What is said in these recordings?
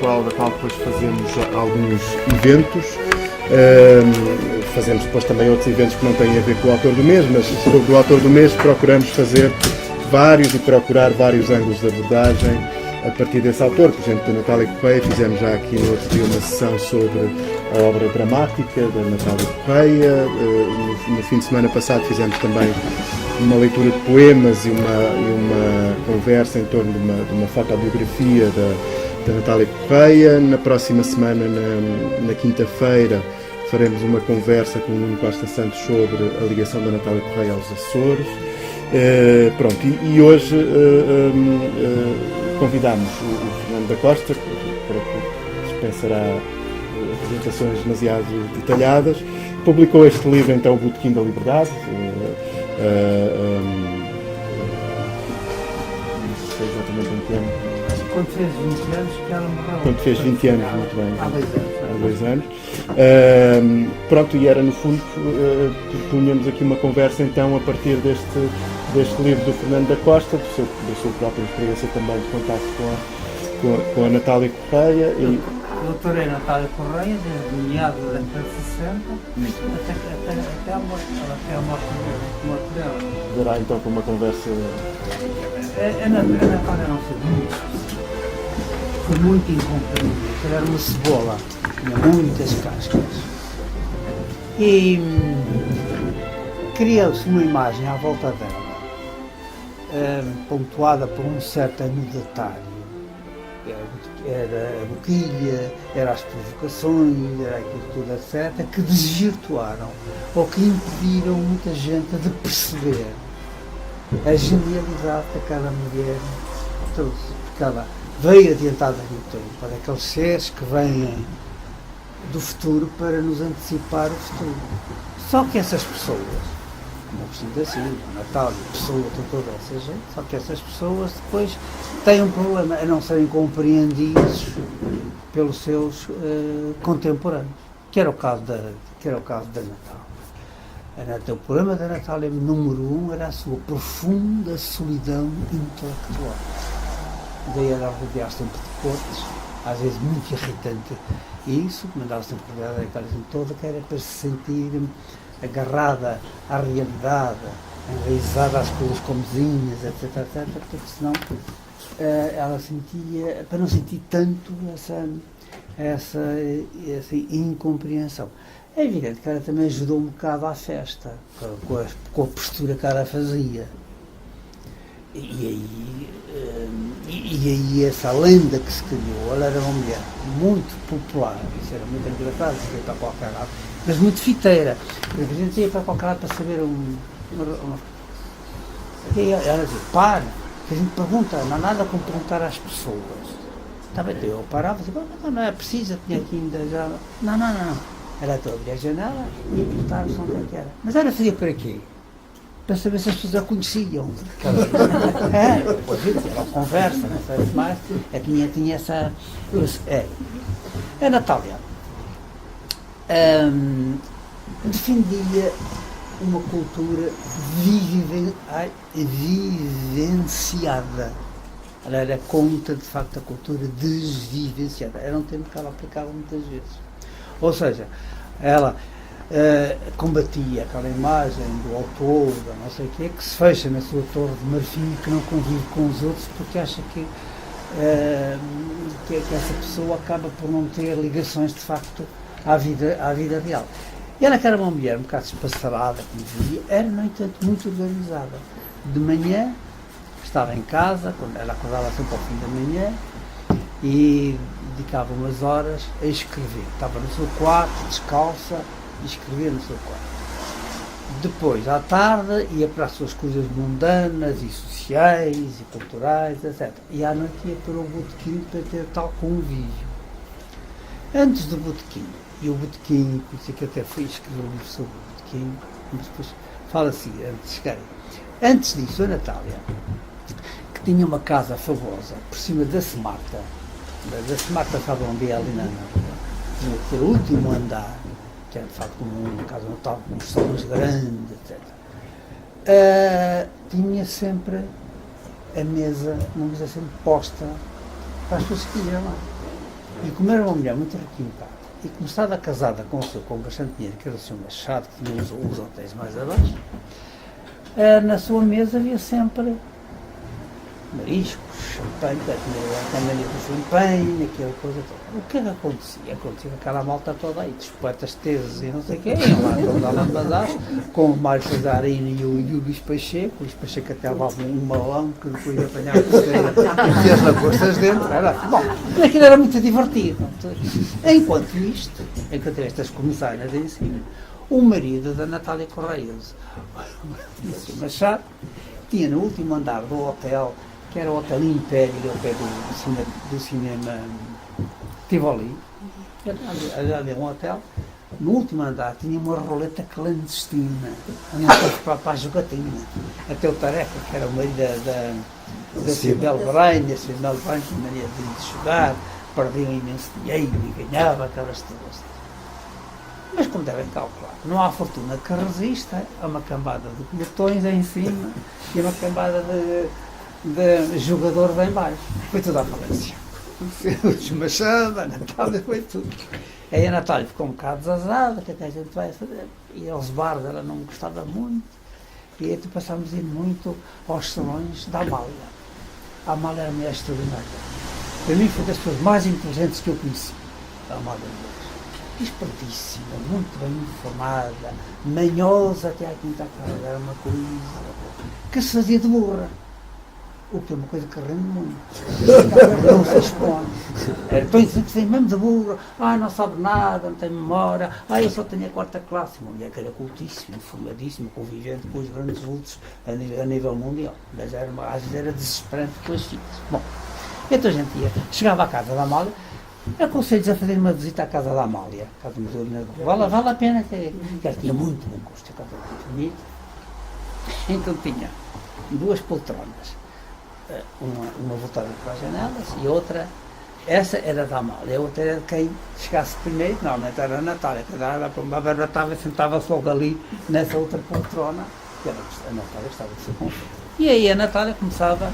da qual depois fazemos alguns eventos. Fazemos depois também outros eventos que não têm a ver com o autor do mês, mas sobre o autor do mês procuramos fazer vários e procurar vários ângulos de abordagem a partir desse autor. Por exemplo, da Natália Correia, fizemos já aqui no outro dia uma sessão sobre a obra dramática da Natália Correia. No fim de semana passado fizemos também uma leitura de poemas e uma conversa em torno de uma fotobiografia da Natália Correia. Na próxima semana, na quinta-feira, faremos uma conversa com o Nuno Costa Santos sobre a ligação da Natália Correia aos Açores. E hoje convidamos o Fernando da Costa, para que dispensará apresentações demasiado detalhadas. Publicou este livro, então, O Botequim da Liberdade. Não sei exatamente em que ano. Quando fez 20 anos que ela morreu. Quando fez 20 anos, muito bem. Há 2 anos. E era no fundo, punhamos aqui uma conversa então a partir deste livro do Fernando da Costa, da sua própria experiência também de contato com a Natália Correia. A doutora Natália Correia, desde meados da década de 60 até a morte dela. Dará então com uma conversa. A Natália não foi muito específica. Foi muito incompreendida. Ela era uma cebola, tinha muitas cascas. E criou-se uma imagem à volta dela, pontuada por um certo anedotário. Era a boquilha, era as provocações, era aquilo tudo, etc., que desvirtuaram ou que impediram muita gente de perceber a genialidade daquela mulher trouxe. Porque ela veio adiantada no tempo, para aqueles seres que vêm do futuro para nos antecipar o futuro. Só que essas pessoas, como o Cristina da Silva, a Natália, a pessoa com toda essa gente, só que essas pessoas depois têm um problema a não serem compreendidos pelos seus contemporâneos, que era o caso da Natália. O problema da Natália, número 1, era a sua profunda solidão intelectual. Daí ela rodeava sempre de cortes, às vezes muito irritante, e isso mandava sempre rodeada daquela gente toda, que era para se sentir agarrada à realidade, enraizada às coisas comezinhas, etc, porque senão ela sentia, para não sentir tanto essa incompreensão. É evidente que ela também ajudou um bocado à festa, com a postura que ela fazia. E aí essa lenda que se criou, ela era uma mulher muito popular, isso era muito engraçado, isso ia para qualquer lado, mas muito fiteira. A gente ia para qualquer lado para saber E ela dizia, para, que a gente pergunta, não há nada como perguntar às pessoas. Tá bem, eu parava e dizia, não é preciso, tinha aqui ainda já. Não. Era toda abrir a janela e perguntar o som que era. Mas ela fazia para quê? Para saber se as pessoas a conheciam. Depois era uma conversa, não sei o que mais. Tinha essa. A Natália defendia uma cultura vivenciada. Ela era contra, de facto, a cultura desvivenciada. Era um termo que ela aplicava muitas vezes. Ou seja, ela combatia aquela imagem do autor, da não sei o quê, que se fecha na sua torre de marfim e que não convive com os outros porque acha que essa pessoa acaba por não ter ligações, de facto, à vida real. E ela, que era uma mulher um bocado espaçarada, como dizia, era, no entanto, muito organizada. De manhã, estava em casa, quando ela acordava sempre ao fim da manhã, e dedicava umas horas a escrever. Estava no seu quarto, descalça, e escrevia no seu quarto. Depois, à tarde, ia para as suas coisas mundanas e sociais e culturais, etc. E à noite ia para o botequim para ter tal convívio. Antes do botequim, e o botequim, por isso é que até fui escrever um livro sobre o botequim, mas depois fala assim, antes de chegar. Antes disso, a Natália, que tinha uma casa fabulosa por cima da Semarta, estava um dia ali na tinha que ter o último andar, que era de facto uma casa notável, com uns salões grandes, etc. Tinha sempre a mesa, uma mesa sempre posta para as pessoas que iam lá. E como era uma mulher muito requintada, e como estava casada com o seu, com bastante dinheiro, que era o seu Machado, que tinha os hotéis mais abaixo, na sua mesa havia sempre mariscos, champanhe, a mania do champanhe, aquela coisa toda. O que é que acontecia? Acontecia aquela malta toda aí, dos poetas teses e não sei o quê, iam lá todos lá lambadaços, com o Mário Cesarino e o Luís Pacheco. O Luís Pacheco até levava um malão que depois apanhava e metia as lagostas dentro. Era, bom, aquilo era muito divertido. Enquanto isto, enquanto estas comissárias em cima, o marido da Natália Correios, o Machado, tinha no último andar do hotel, que era o Hotel Império, ao pé do cinema Tivoli, ali um hotel, no último andar tinha uma roleta clandestina, para a jogatina. Até o Tarefa, que era o marido da Cibele Brain, a Cibele Brain tinha mania de jogar, perdia um imenso dinheiro e ganhava aquelas todas. Mas como devem calcular, não há fortuna que resista a uma cambada de pelotões em cima e uma cambada de jogadores em baixo. Foi tudo à falência. O desmachado, a Natália, foi tudo. Aí a Natália ficou um bocado desazada, que até a gente vai fazer. E aos bares ela não gostava muito. E aí passámos a ir muito aos salões da Amália. A Amália era uma mulher extraordinária. Para mim foi das pessoas mais inteligentes que eu conheci. A Amália. Espertíssima, muito bem informada, manhosa até à quinta casa, era uma coisa que se fazia de burra, o que é uma coisa que rende muito, não se expõe, era tão interessante, mesmo de burra, não sabe nada, não tem memória, eu só tenho a quarta classe, uma mulher que era cultíssima, informadíssima, convivente com os grandes vultos a nível mundial, mas às vezes era desesperante com as filhas. Bom, então a gente chegava à casa da Amália. Aconselho-vos a fazer uma visita à casa da Amália, casa do Museu de Rua. Vale a pena, que ela tinha muito bom gosto, a casa muito bonita. Então tinha duas poltronas, uma voltada para as janelas e outra, essa era da Amália, a outra era de quem chegasse primeiro, normalmente era a Natália, que ela arrebatava e sentava-se logo ali nessa outra poltrona, que era a Natália estava de ser conforto. E aí a Natália começava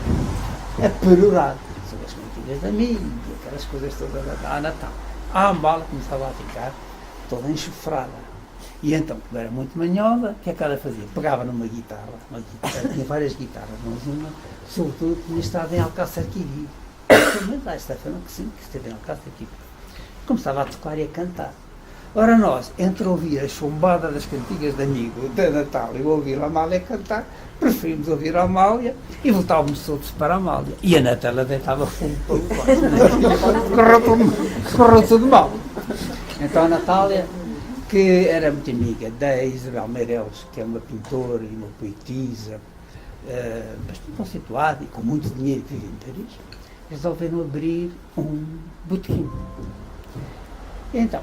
a perorar sobre as mentiras da mídia, aquelas coisas todas da Natal. A Amália começava a ficar toda enxofrada. E então, como era muito manhosa, o que é que ela fazia? Pegava numa guitarra, tinha várias guitarras, mas uma, sobretudo, tinha estado em Alcácer Quibir. Mas esta foi que sim, que esteve em Alcácer Quibir. Começava a tocar e a cantar. Ora nós, entre ouvir a chumbada das cantigas de amigo da Natália e ouvir a Amália cantar, preferimos ouvir a Amália e voltávamos todos para a Amália. E a Natália deitava fundo para o quarto. Correu tudo mal. Então a Natália, que era muito amiga da Isabel Meireles, que é uma pintora e uma poetisa, bastante conceituada e com muito dinheiro que vive em Paris, resolveram abrir um botequim. Então,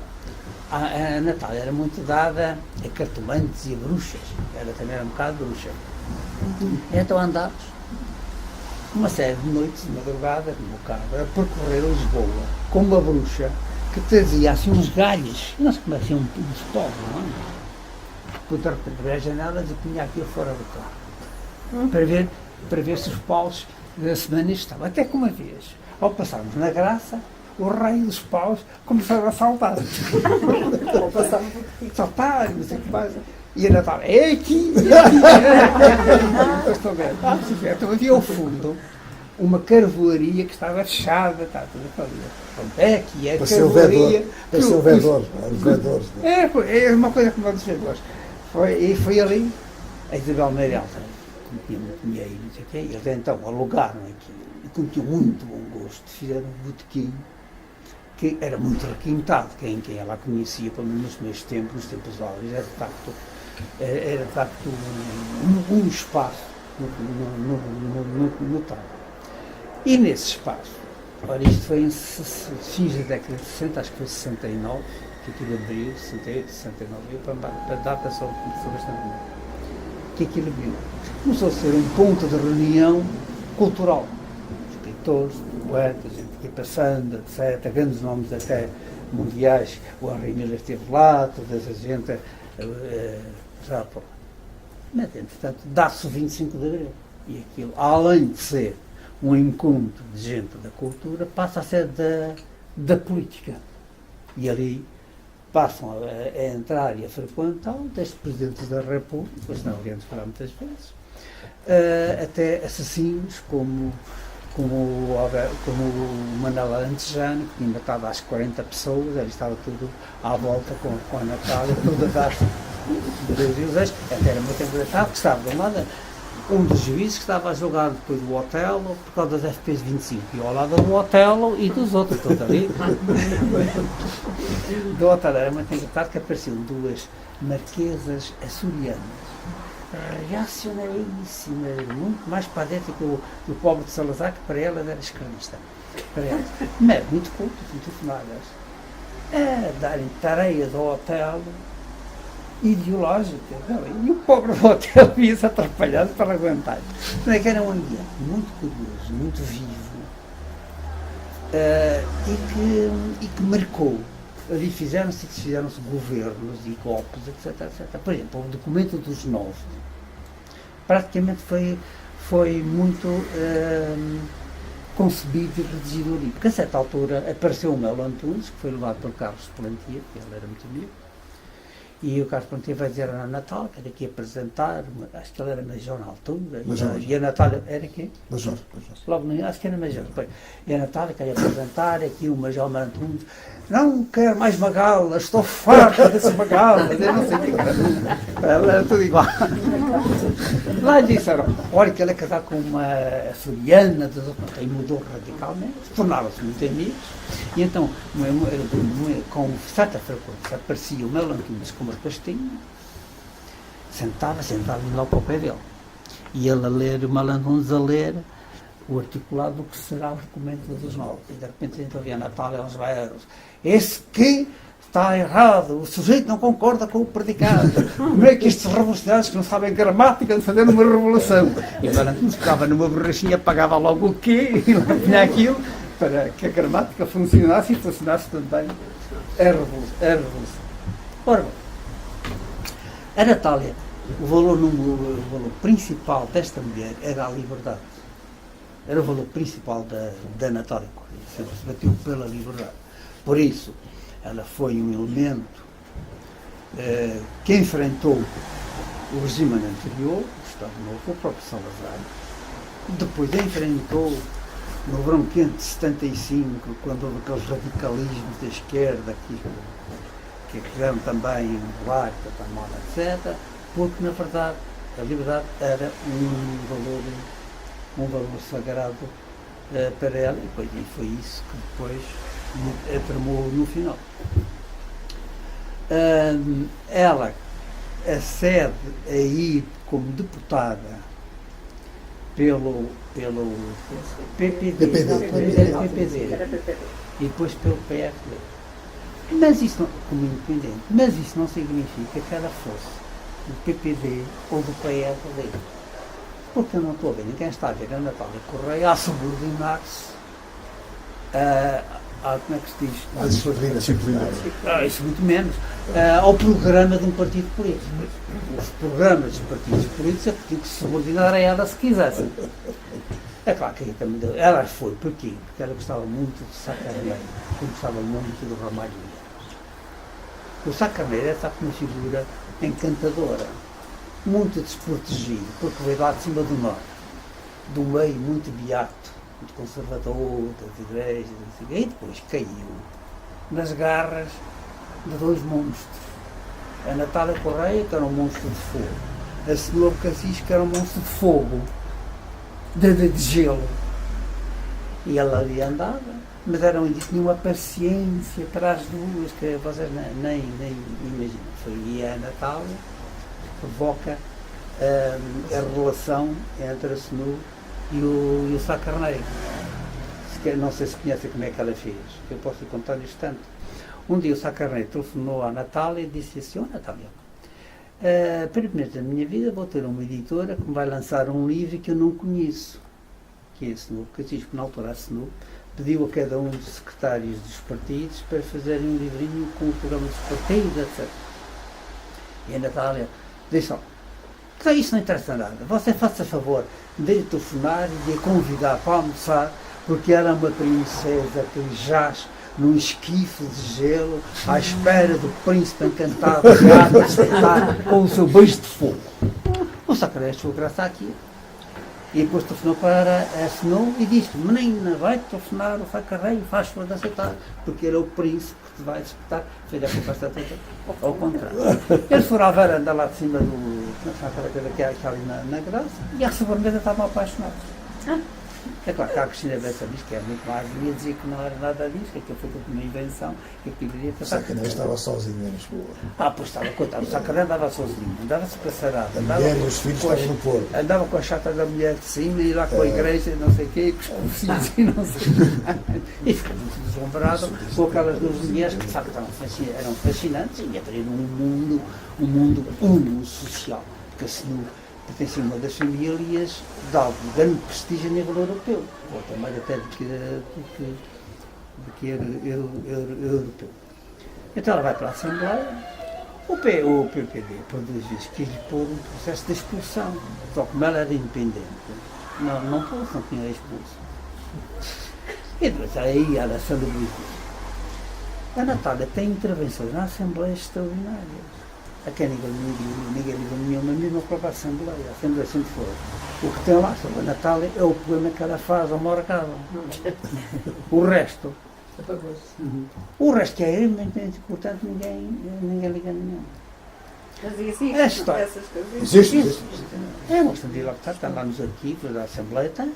a Natália era muito dada a cartomantes e a bruxas. Ela também era um bocado bruxa. Então andámos uma série de noites, de madrugada, no carro, a percorrer Lisboa com uma bruxa que trazia assim uns galhos, não sei como assim, uns povos, não é? Depois de repente abria as janelas e punha aquilo fora do carro. Para ver se os paus da semana estavam. Até que uma vez, ao passarmos na Graça, o rei dos paus começaram a saltar. Saltar, não sei o que mais. E a Natália, é aqui! Estou vendo. Então havia ao fundo uma carvoaria que estava fechada, está tudo ali. É aqui, é a carvoaria. Pareceu o vedor, os vedores. É uma coisa como os vedores. E foi ali a Isabel Meireles, como tinha muito dinheiro, não sei o quê, eles então alugaram aqui, e como tinham muito bom gosto, fizeram um botequim que era muito requintado, quem ela conhecia, pelo menos nos meus tempos, nos tempos áureos, era de facto um espaço notável. E nesse espaço, ora, isto foi em fins da década de 60, acho que foi 69, que aquilo abriu, 68, 69, para a data só foi bastante bom, que aquilo abriu. Começou a ser um ponto de reunião cultural. Escritores, poetas, gente que ia passando, etc., grandes nomes até mundiais, o Henri Miller esteve lá, toda essa gente, já, pô. Mas, entretanto, dá-se o 25 de Abril. E aquilo, além de ser um encontro de gente da cultura, passa a ser da política. E ali passam a entrar e a frequentar desde presidentes da República, estão ali a falar muitas vezes, até assassinos como o Manuel Alentejano, que tinha matado às 40 pessoas, ele estava tudo à volta com a Natália, tudo a dar Deus, até era muito engraçado, que estava de um lado um dos juízes que estava a julgar depois do Otelo por causa das FPs 25, e ao lado do Otelo e dos outros, todos ali. Do Otelo era muito engraçado que apareciam duas marquesas açorianas, reacionaríssimas, muito mais para dentro que o pobre de Salazar, que para elas era escravista. Para elas. Mas muito cultas, muito formadas, a darem tareias ao Otelo ideológica, e o pobre do Otelo via-se atrapalhado para aguentar. Então é que era um ambiente muito curioso, muito vivo, e que marcou. Ali fizeram-se governos e golpes, etc, etc. Por exemplo, o documento dos 9 praticamente foi muito concebido e redigido ali, porque a certa altura apareceu o Melo Antunes, que foi levado pelo Carlos Plantier, que ele era muito amigo, e o Carlos Plantier vai dizer à Natália, que era aqui apresentar, acho que ele era major na altura, e a Natália era quem? Major. Logo, acho que era major. E a Natália queria apresentar aqui o Major Antunes. Não quero mais magalas, estou farta dessas magalas, eu não sei o que era. Ela era tudo igual. Lá lhe disseram, olha que ele é casado com uma açoriana, e mudou radicalmente, tornaram-se muito amigos, e então, com certa frequência, aparecia o Melo Antunes com uma pastinha, sentava-me lá para o pé dele, e ele a ler, o Melo Antunes a ler, o articulado do que será o documento dos 9. E de repente a gente ouvia a Natália aos berros. Esse que está errado, o sujeito não concorda com o predicado. Como é que estes revolucionários que não sabem gramática de fazer uma revolução? E o Valentim ficava numa borrachinha, pagava logo o quê e lá tinha aquilo para que a gramática funcionasse e funcionasse também a revolução. Ora, a Natália, o valor principal desta mulher era a liberdade. Era o valor principal da Natália Correia, sempre se bateu pela liberdade. Por isso, ela foi um elemento que enfrentou o regime anterior, o Estado Novo, o próprio Salazar. Depois enfrentou, no verão quente de 75, quando houve aqueles radicalismos da esquerda que quiseram também voar, etc., porque, na verdade, a liberdade era um valor sagrado para ela, e foi isso que depois afirmou no final. Ela acede a ir como deputada pelo PPD, e depois pelo PSD. Mas isso, como independente, mas isso não significa que ela fosse do PPD ou do PSD. Porque eu não estou a ver, ninguém está a ver a Natália Correia a subordinar-se como é que se diz? A disciplina. Isso muito menos. Ao programa de um partido político. Os programas dos partidos políticos é que se subordinar a ela se quisessem. É claro que ela foi, porquê? Porque ela gostava muito de Sá Carneiro, gostava muito do Ramalho. O Sá Carneiro é uma figura encantadora, muito desprotegido, porque veio lá de cima do norte, do meio muito beato, muito conservador, das igrejas, e depois caiu nas garras de dois monstros. A Natália Correia, que era um monstro de fogo, a Senhora Cassis, que era um monstro de fogo, de gelo. E ela ali andava, mas tinha uma paciência para as duas que vocês nem imaginam. E a Natália provoca a relação entre a Senu e o Sá Carneiro. Não sei se conhecem como é que ela fez, eu posso lhe contar no instante. Um dia o Sá Carneiro telefonou à Natália e disse assim: Natália, pela primeira vez da minha vida vou ter uma editora que me vai lançar um livro que eu não conheço, que é a Senu, porque eu disse que na altura a Senu pediu a cada um dos secretários dos partidos para fazerem um livrinho com o programa dos partidos, etc. E a Natália disse: então isso não interessa nada, você faça favor de lhe telefonar e de a convidar para almoçar, porque ela é uma princesa que jaz num esquife de gelo, à espera do príncipe encantado que há de despertar com o seu beijo de fogo. O Sacramento chegou graças àquilo. E depois assinou e disse: menina, vai telefonar o Sacarreio, faz favor de aceitar, porque ele é o príncipe que te vai despertar. Fez a conversa toda ao contrário. Eles foram à varanda lá de cima que é ali na Graça, e à sobremesa estavam apaixonados. É claro que a Cristina Bessa diz que é muito mais, ia dizer que não era nada disso, que aquilo foi tudo uma invenção, que aquilo iria O passar. Sacanagem estava sozinho em Lisboa. Pois estava, coitado, o Sacarreio andava sozinho, andava-se passarado, A mulher e os filhos estavam no Porto. andava com a chata da mulher de cima e lá com a igreja e não sei o quê, e com os filhos e não sei o quê. E ficou muito deslumbrado com aquelas duas mulheres que de facto eram fascinantes e abriram um mundo social, que assinou. Pertencia a uma das famílias de algo grande prestígio a nível europeu, ou também até do que europeu. Então ela vai para a Assembleia, o PPD, por duas vezes, quis lhe pôr um processo de expulsão, só como ela era independente, não pôs, não tinha expulso. E depois aí ela salubrizou. A Natália tem intervenções na Assembleia extraordinárias. A quem ninguém liga nenhuma, mesmo a própria Assembleia. A Assembleia sempre foi. O que tem lá sobre a Natália é o poema que ela faz ao Morgado. O resto. O resto que é extremamente importante, ninguém liga nenhum. Mas existe essas coisas? Existe. É uma questão de lá está lá nos arquivos da Assembleia, tem.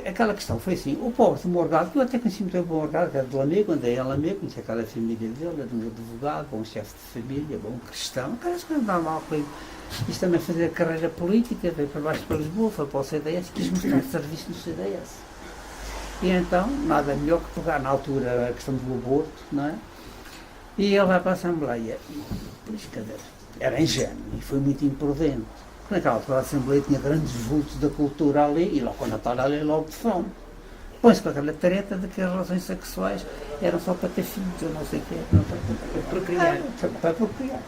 Aquela questão foi assim, o pobre do Morgado, que eu até conheci muito bem o Morgado, que era de Lamego, andei em Lamego, conheci aquela família dele, era um advogado, bom chefe de família, bom cristão, aquelas coisas normal, foi isto também fazer a carreira política, veio para baixo para Lisboa, foi para o CDS, quis mostrar serviço no CDS. E então, nada melhor que pegar na altura a questão do aborto, não é? E ele vai para a Assembleia, e, pois, era ingênuo e foi muito imprudente. Naquela altura a Assembleia tinha grandes vultos da cultura ali, e logo com a Natália ali logo de fome. Põe-se com aquela treta de que as relações sexuais eram só para ter filhos, ou não sei o quê. Não, para procriar. Para procriar.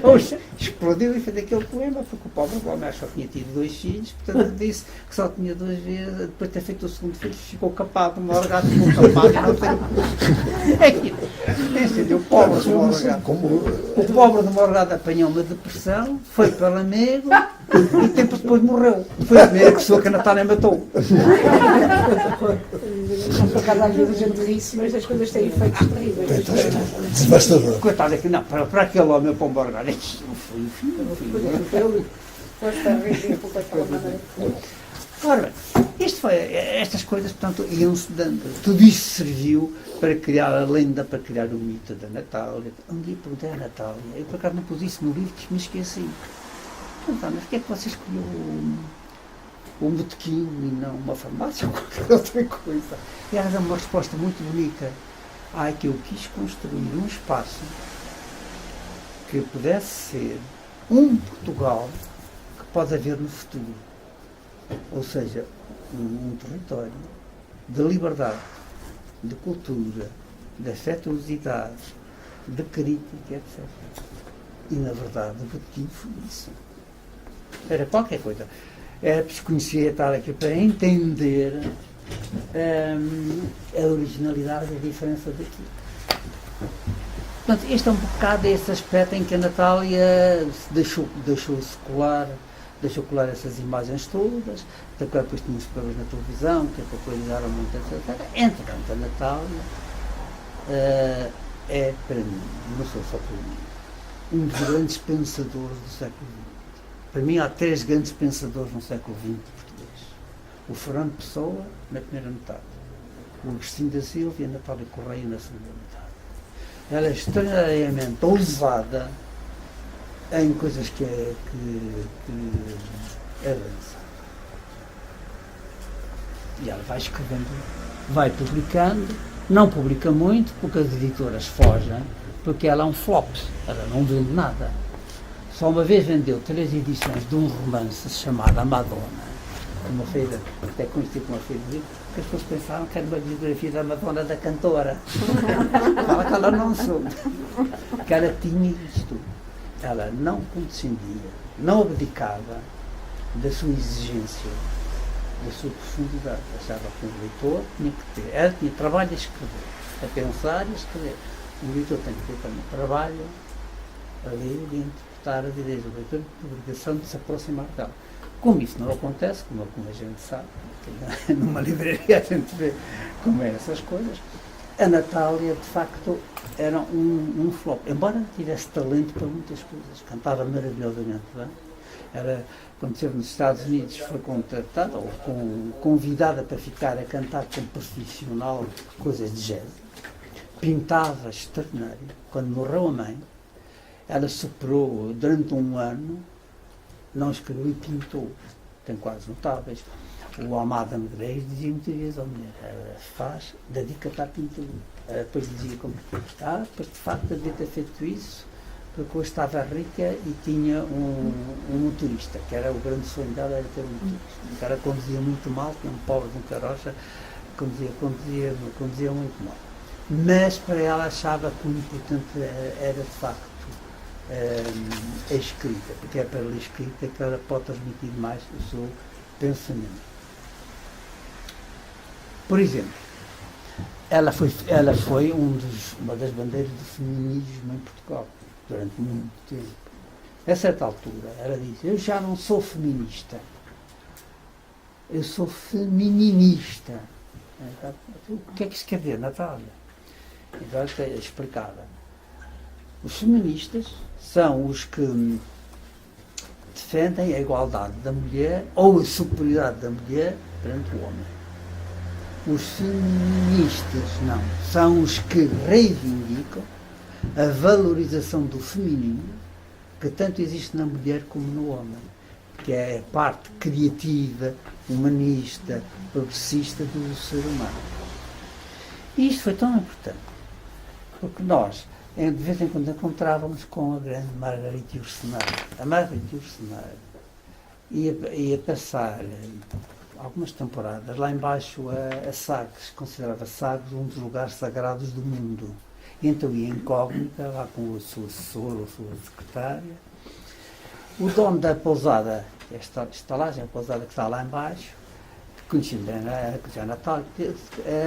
Hoje explodiu e fez aquele poema, porque o pobre homem acho que só tinha tido 2 filhos, portanto disse que só tinha 2 vezes, depois de ter feito o segundo filho, ficou capado, o Morgado ficou capado, não sei. É aquilo. Entendeu? O pobre do Morgado. O pobre do Morgado apanhou uma depressão, foi para Lamego e tempo depois morreu. Foi a primeira pessoa que a Natália matou. Cada vez a gente ri-se, mas as coisas têm efeitos terríveis. Devastador. Coitado aqui, não, para aquele homem, para o Morgado, isto não foi o fim. Foste a ridículo daquela maneira. Ora bem, estas coisas, portanto, iam-se dando. Tudo isso serviu para criar a lenda, para criar o mito da Natália. Um dia perguntei à Natália, eu por acaso não pus isso no livro, que me esqueci. Então, mas porquê é que você escolheu um botequim e não uma farmácia ou qualquer outra coisa? E ela deu uma resposta muito bonita. Que eu quis construir um espaço que pudesse ser um Portugal que pode haver no futuro. Ou seja, um território de liberdade, de cultura, de afetuosidade, de crítica, etc. E, na verdade, o botequim foi isso. Era qualquer coisa. Era preciso conhecer a Natália aqui para entender a originalidade e a diferença daqui. Portanto, este é um bocado esse aspecto em que a Natália deixou colar essas imagens todas, depois tínhamos programas na televisão que popularizaram muito, etc. Entretanto, a Natália é, para mim, não sou só para mim, um dos grandes pensadores do século XX. Para mim há 3 grandes pensadores no século XX português. O Fernando Pessoa, na primeira metade, o Agostinho da Silva e a Natália Correia na segunda metade. Ela é extraordinariamente ousada em coisas que avança. E ela vai escrevendo, vai publicando, não publica muito, porque as editoras fogem, porque ela é um flop, ela não vende nada. Só uma vez vendeu 3 edições de um romance chamado A Madonna, uma feira, até conhecido como uma feira de livro, que as pessoas pensaram que era uma biografia da Madonna, da cantora. Fala que ela não soube, que ela tinha isto. Ela não condescendia, não abdicava da sua exigência da sua profundidade. Achava que um leitor tinha trabalho a escrever, a pensar e a escrever. O leitor tem que ter também trabalho a ler e a interpretar as ideias do leitor, de obrigação de se aproximar dela. Como isso não acontece, como a gente sabe, numa livraria a gente vê como é essas coisas, a Natália, de facto, era um flop. Embora tivesse talento para muitas coisas, cantava maravilhosamente bem. Quando esteve nos Estados Unidos, foi contratada ou convidada para ficar a cantar como profissional coisas de jazz. Pintava extraordinário. Quando morreu a mãe, ela superou durante um ano, não escreveu e pintou. Tem quadros notáveis. O Almada Negreiros dizia muitas vezes à mulher, dedica-te à pintura. Depois dizia como, pois de facto devia ter feito isso, porque hoje estava rica e tinha um motorista, que era o grande sonho dela, era ter um motorista. O cara conduzia muito mal, tinha um pobre de um carocha, conduzia muito mal. Mas para ela achava que o importante era de facto a escrita, porque é pela escrita que ela pode transmitir mais o seu pensamento. Por exemplo, ela foi uma das bandeiras do feminismo em Portugal durante muito tempo. A certa altura, ela disse, eu já não sou feminista, eu sou femininista. O que é que isso quer dizer, Natália? Então ela explicava. Os feministas são os que defendem a igualdade da mulher ou a superioridade da mulher perante o homem. Os feministas não, são os que reivindicam a valorização do feminino, que tanto existe na mulher como no homem, que é a parte criativa, humanista, progressista do ser humano. E isto foi tão importante, porque nós, de vez em quando, encontrávamos com a grande Margarita Ursenário. A Margarita Ursenário ia passar algumas temporadas lá embaixo a Sagres, considerava Sagres um dos lugares sagrados do mundo. E então ia incógnita, lá com a sua assessora, a sua secretária. O dono da pousada, esta estalagem, a pousada que está lá embaixo, que conhecíamos a Natália,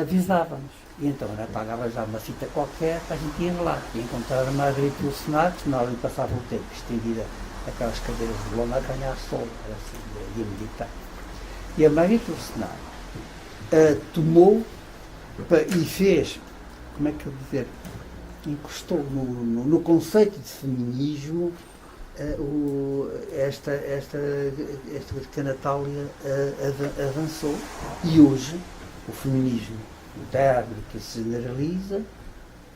avisava-nos. E então a Natália arranjava uma fita qualquer para a gente ir lá e encontrar a Margarita e o Senado, que na hora de passava o tempo estendida aquelas cadeiras de lona a ganhar sol, era assim, ia meditar. E a Margarita do Senado tomou e fez, como é que eu dizer, encostou no conceito de feminismo esta que a Natália avançou, e hoje o feminismo moderno que se generaliza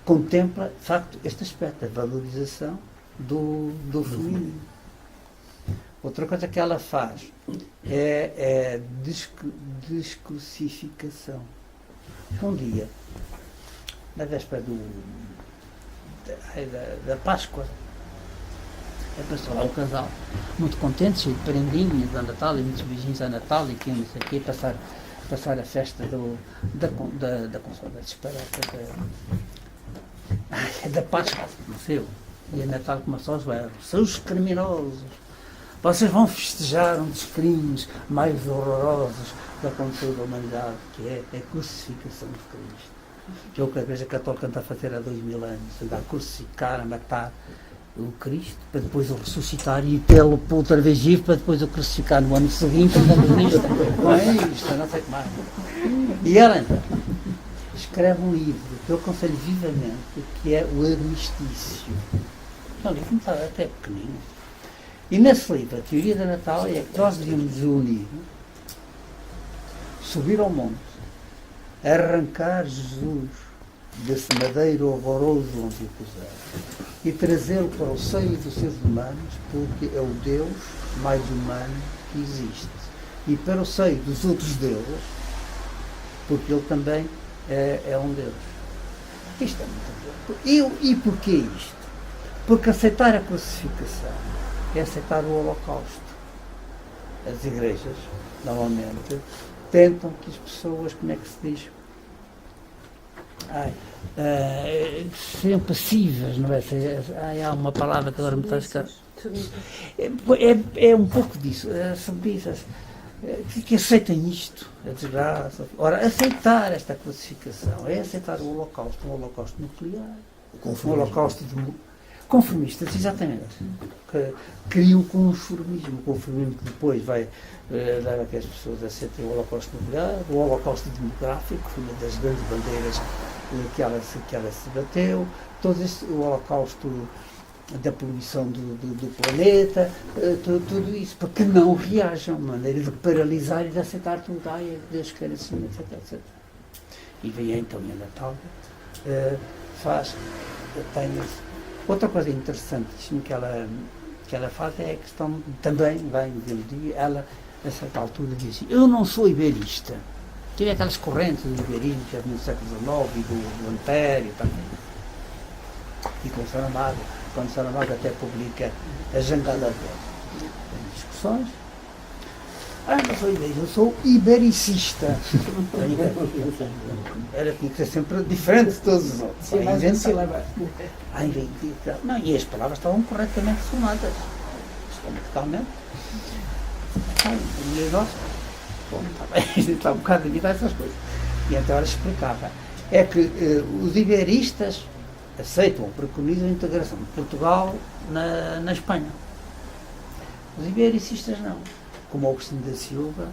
contempla de facto este aspecto, a valorização do feminino. Outra coisa que ela faz é descrucificação. Um dia, na véspera da Páscoa, passou lá um casal, muito contente, cheio de prendinhas da Natália, muitos beijinhos à Natália, que iam aqui passar a festa da Consola da Disparata, da Páscoa, não sei. E a Natália começou a zoar, seus criminosos, vocês vão festejar um dos crimes mais horrorosos da controle da humanidade, que é a crucificação de Cristo. Que é o que a Igreja Católica anda a fazer há 2000 anos, anda a crucificar, a matar o Cristo, para depois o ressuscitar e tê-lo outra vez vivo, para depois o crucificar no ano seguinte, não é isto, não sei o que mais. E ela então escreve um livro que eu aconselho vivamente, que é o Armistício. É um livro até pequenino. E nesse livro, a teoria da Natália é que nós devíamos unir, subir ao monte, arrancar Jesus desse madeiro horroroso onde o puseram e trazê-lo para o seio dos seres humanos, porque é o Deus mais humano que existe. E para o seio dos outros deuses, porque ele também é um Deus. Isto é muito bom. E porquê isto? Porque aceitar a crucificação é aceitar o Holocausto. As igrejas, normalmente, tentam que as pessoas, como é que se diz? Sejam passivas, não é? Há uma palavra que agora me está a escapar. É um pouco disso, submissas. que aceitem isto, a desgraça. Ora, aceitar esta classificação é aceitar o Holocausto, um Holocausto nuclear, um Holocausto conformistas, exatamente, que criam o conformismo que depois vai dar a que as pessoas aceitem o Holocausto nuclear, o Holocausto demográfico, foi uma das grandes bandeiras que ela se bateu, todo este, o Holocausto da poluição do planeta, tudo isso, para que não reajam, uma maneira de paralisar e de aceitar tudo, Deus quer assim, etc, etc. E vem então a Natal, tem outra coisa interessantíssima que ela faz é a questão, também bem no dia, ela a certa altura diz assim, eu não sou iberista. Tive aquelas correntes do iberismo que havia no século XIX e do Império também. E com Saramago, quando Saramago até publica A Jangada de Voz. Tem discussões. Não sou iberista, eu sou ibericista. Ela tinha que ser sempre diferente de todos os outros. Não, e as palavras estavam corretamente somadas. Gramaticalmente. E nós, bom, está bem, está um bocado devido a essas coisas. E então ela explicava. É que os iberistas aceitam ou preconizam a integração de Portugal na Espanha. Os ibericistas não. Como Agostinho da Silva,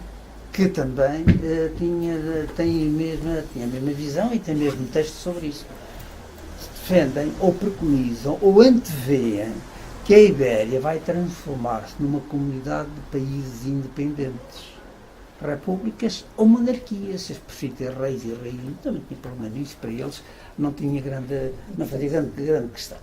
que também tinha a mesma visão e tem mesmo texto sobre isso. Defendem ou preconizam ou antevêem que a Ibéria vai transformar-se numa comunidade de países independentes, repúblicas ou monarquias. Se eles preferem ter reis e rainhas, também tinha problema nisso, para eles não fazia grande questão.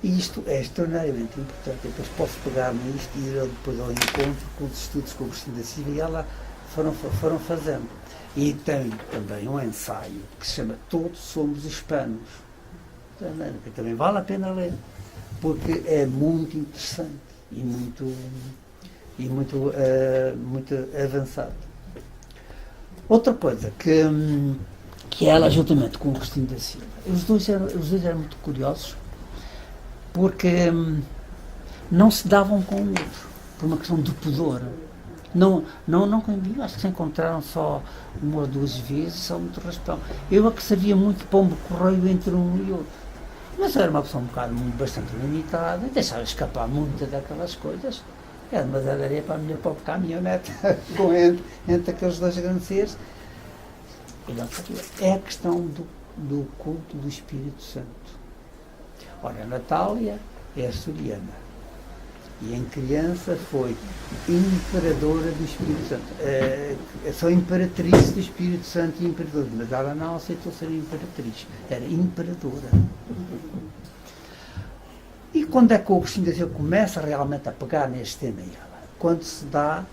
E isto é extraordinariamente importante. Depois posso pegar nisto e ir depois ao encontro com os estudos que o Agostinho da Silva e ela foram fazendo. E tem também um ensaio que se chama Todos Somos Hispanos, que também vale a pena ler, porque é muito interessante e muito avançado. Outra coisa que ela, juntamente com o Agostinho da Silva, os dois eram muito curiosos, porque não se davam com o outro, por uma questão de pudor. Não comigo, acho que se encontraram só uma ou duas vezes, só muito raspão. Eu é que sabia muito pombo correio entre um e outro. Mas era uma pessoa bastante limitada, deixava escapar muitas daquelas coisas. Era uma areia para a minha pobre caminhonete, entre aqueles dois grandes seres. É a questão do culto do Espírito Santo. Ora, a Natália é açoriana e em criança foi imperadora do Espírito Santo. Só imperatriz do Espírito Santo e imperadora, mas ela não aceitou ser imperatriz, era imperadora. E quando é que o Agostinho da Silva começa realmente a pegar neste tema? Quando se dá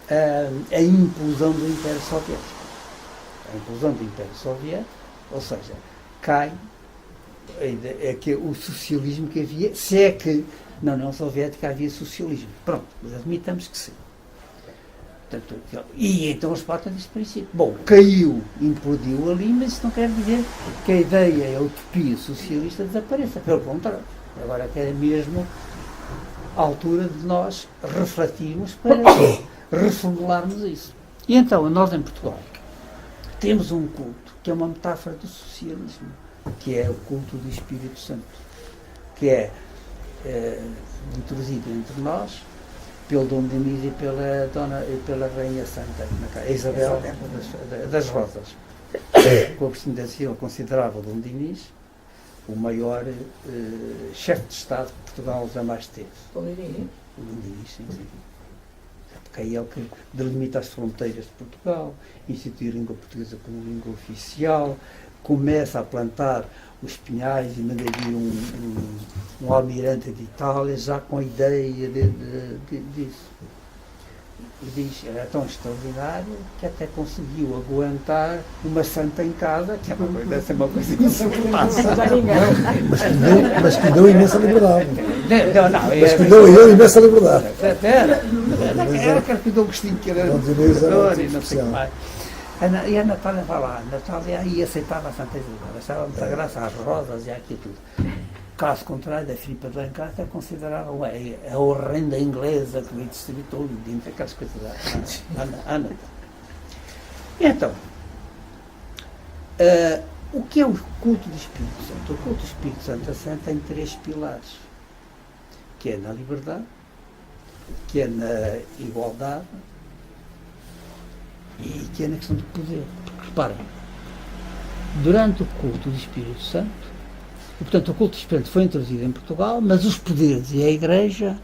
a implosão do Império Soviético. A implosão do Império Soviético, ou seja, cai é que o socialismo que havia, se é que na União Soviética havia socialismo. Pronto, mas admitamos que sim. Portanto, e então eles partem desse princípio. Bom, caiu, implodiu ali, mas isso não quer dizer que a ideia, a utopia socialista desapareça. Pelo contrário, agora que é mesmo a altura de nós refletirmos para reformularmos isso. E então, nós em Portugal temos um culto que é uma metáfora do socialismo, que é o culto do Espírito Santo, que é introduzido entre nós pelo Dom Dinis e pela Rainha Santa, a Isabel das Rosas. O Agostinho da Silva considerava o Dom Dinis o maior chefe de Estado que Portugal jamais teve. O Dom Dinis, sim. Porque é ele que delimita as fronteiras de Portugal, institui a língua portuguesa como língua oficial, começa a plantar os pinhais e manda vir um almirante de Itália já com a ideia disso. E diz, era tão extraordinário que até conseguiu aguentar uma santa em casa, que é uma coisa, deve ser uma coisa insuportável. Mas que deu imensa liberdade. Não, mas que deu imensa liberdade. Era que o Agostinho, que era governador e não sei o que mais. E a Natália vai lá, a Natália aí aceitava a Santa Isabel, achava muita graça às rosas e aqui tudo. Caso contrário, a Filipa de Lancaster é considerada a horrenda inglesa que veio destruir todo o dia, aquelas coisas da Ana. Então, o que é o culto do Espírito Santo? O culto do Espírito Santo assenta tem 3 pilares, que é na liberdade, que é na igualdade e que é na questão do poder. Porque, reparem, durante o culto do Espírito Santo, e, portanto, o culto do Espírito foi introduzido em Portugal, mas os poderes e a Igreja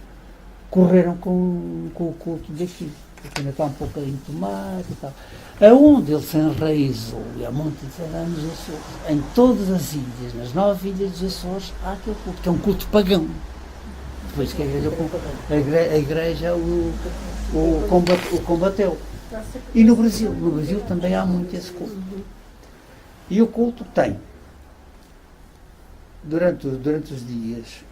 correram com o culto daqui, porque ainda está um bocadinho tomado e tal. Aonde ele se enraizou, e há muitos anos nos Açores, em todas as ilhas, nas 9 ilhas dos Açores, há aquele culto, que é um culto pagão. Depois que a Igreja o combateu. E no Brasil também há muito esse culto. E o culto tem, durante os dias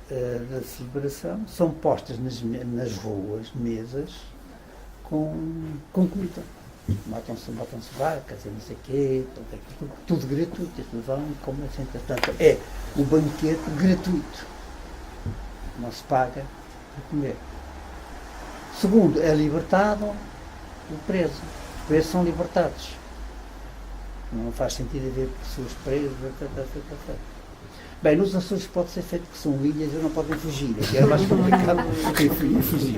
da celebração, são postas nas ruas mesas com comida. Matam-se vacas e não sei o quê, tudo gratuito, eles vão e comem assim. Portanto, é o banquete gratuito. Não se paga por comer. Segundo, é libertado o preso. Os presos são libertados. Não faz sentido haver pessoas presas. Bem, nos Açores pode ser feito que são ilhas e não podem fugir. Aqui era mais complicado fugir.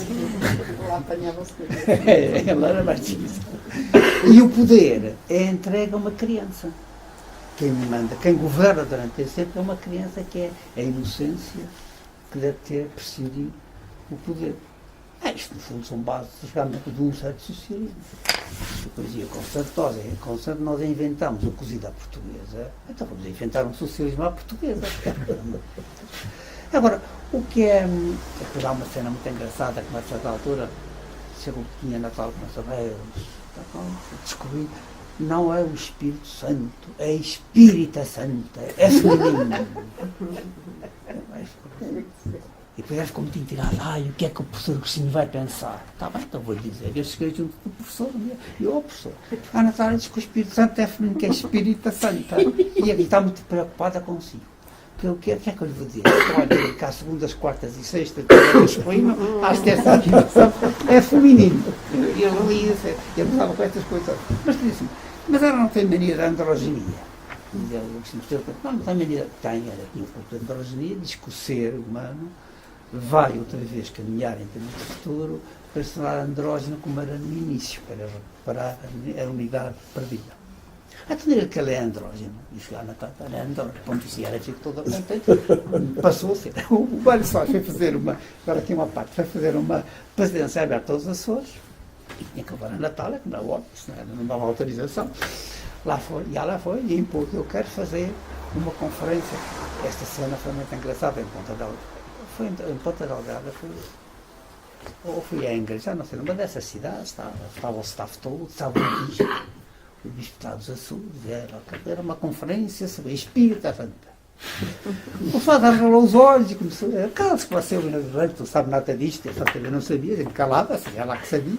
Lá apanhavam-se. Lá era mais difícil. E o poder é entregue a uma criança. Quem manda, quem governa durante esse tempo é uma criança, que é a inocência que deve ter prescindido o poder. Isto, no fundo, são bases realmente de um certo socialismo. Depois ia Constante, nós inventamos o cozido à portuguesa, então vamos inventar um socialismo à portuguesa. Agora, o que é. Depois há uma cena muito engraçada que, a certa altura, chega o Pequinha Natal e começa a ver, descobrir, não é o Espírito Santo, é a Espírita Santa, é feminino. E depois ela ficou muito intrigada. O que é que o professor Agostinho vai pensar? Está bem, então vou-lhe dizer. Eu cheguei junto do professor, e o professor. A Natália diz que o Espírito Santo é feminino, que é Espírita Santa. E aqui está muito preocupada consigo. O que é que eu lhe vou dizer? Olha, cá segundas, quartas e sextas, masculino, às terças e quintas é feminino. E ele pensava com estas coisas. Mas disse assim, mas ela não tem mania de androginia. E ele disse, não tem mania. Tem, ela tinha um culto de androginia, diz que o ser humano vai outra vez caminhar em termos de futuro para se tornar andrógeno como era no início, para recuperar a unidade perdida. A maneira que ele é andrógeno, disse lá na tata, ele é andrógeno, ponto, e ela ficou toda contente, passou a ser. O Mário Soares foi fazer agora aqui uma parte, foi fazer uma presidência aberta aos Açores, e tinha que levar a Natália, que não era óbvio, não dava autorização. Lá foi, e ela foi, e impôs, eu quero fazer uma conferência. Esta cena foi muito engraçada em Ponta Delgada. Foi em Ponta Delgada, ou fui a Angra, já não sei, numa dessas cidades, estava o staff todo, estava o bispo dos Açores, era uma conferência sobre a Espírita Santa. O Fado arrelou os olhos e começou a cala-se que você não sabe nada disto, eu também não sabia, ele calada, assim, ela que sabia.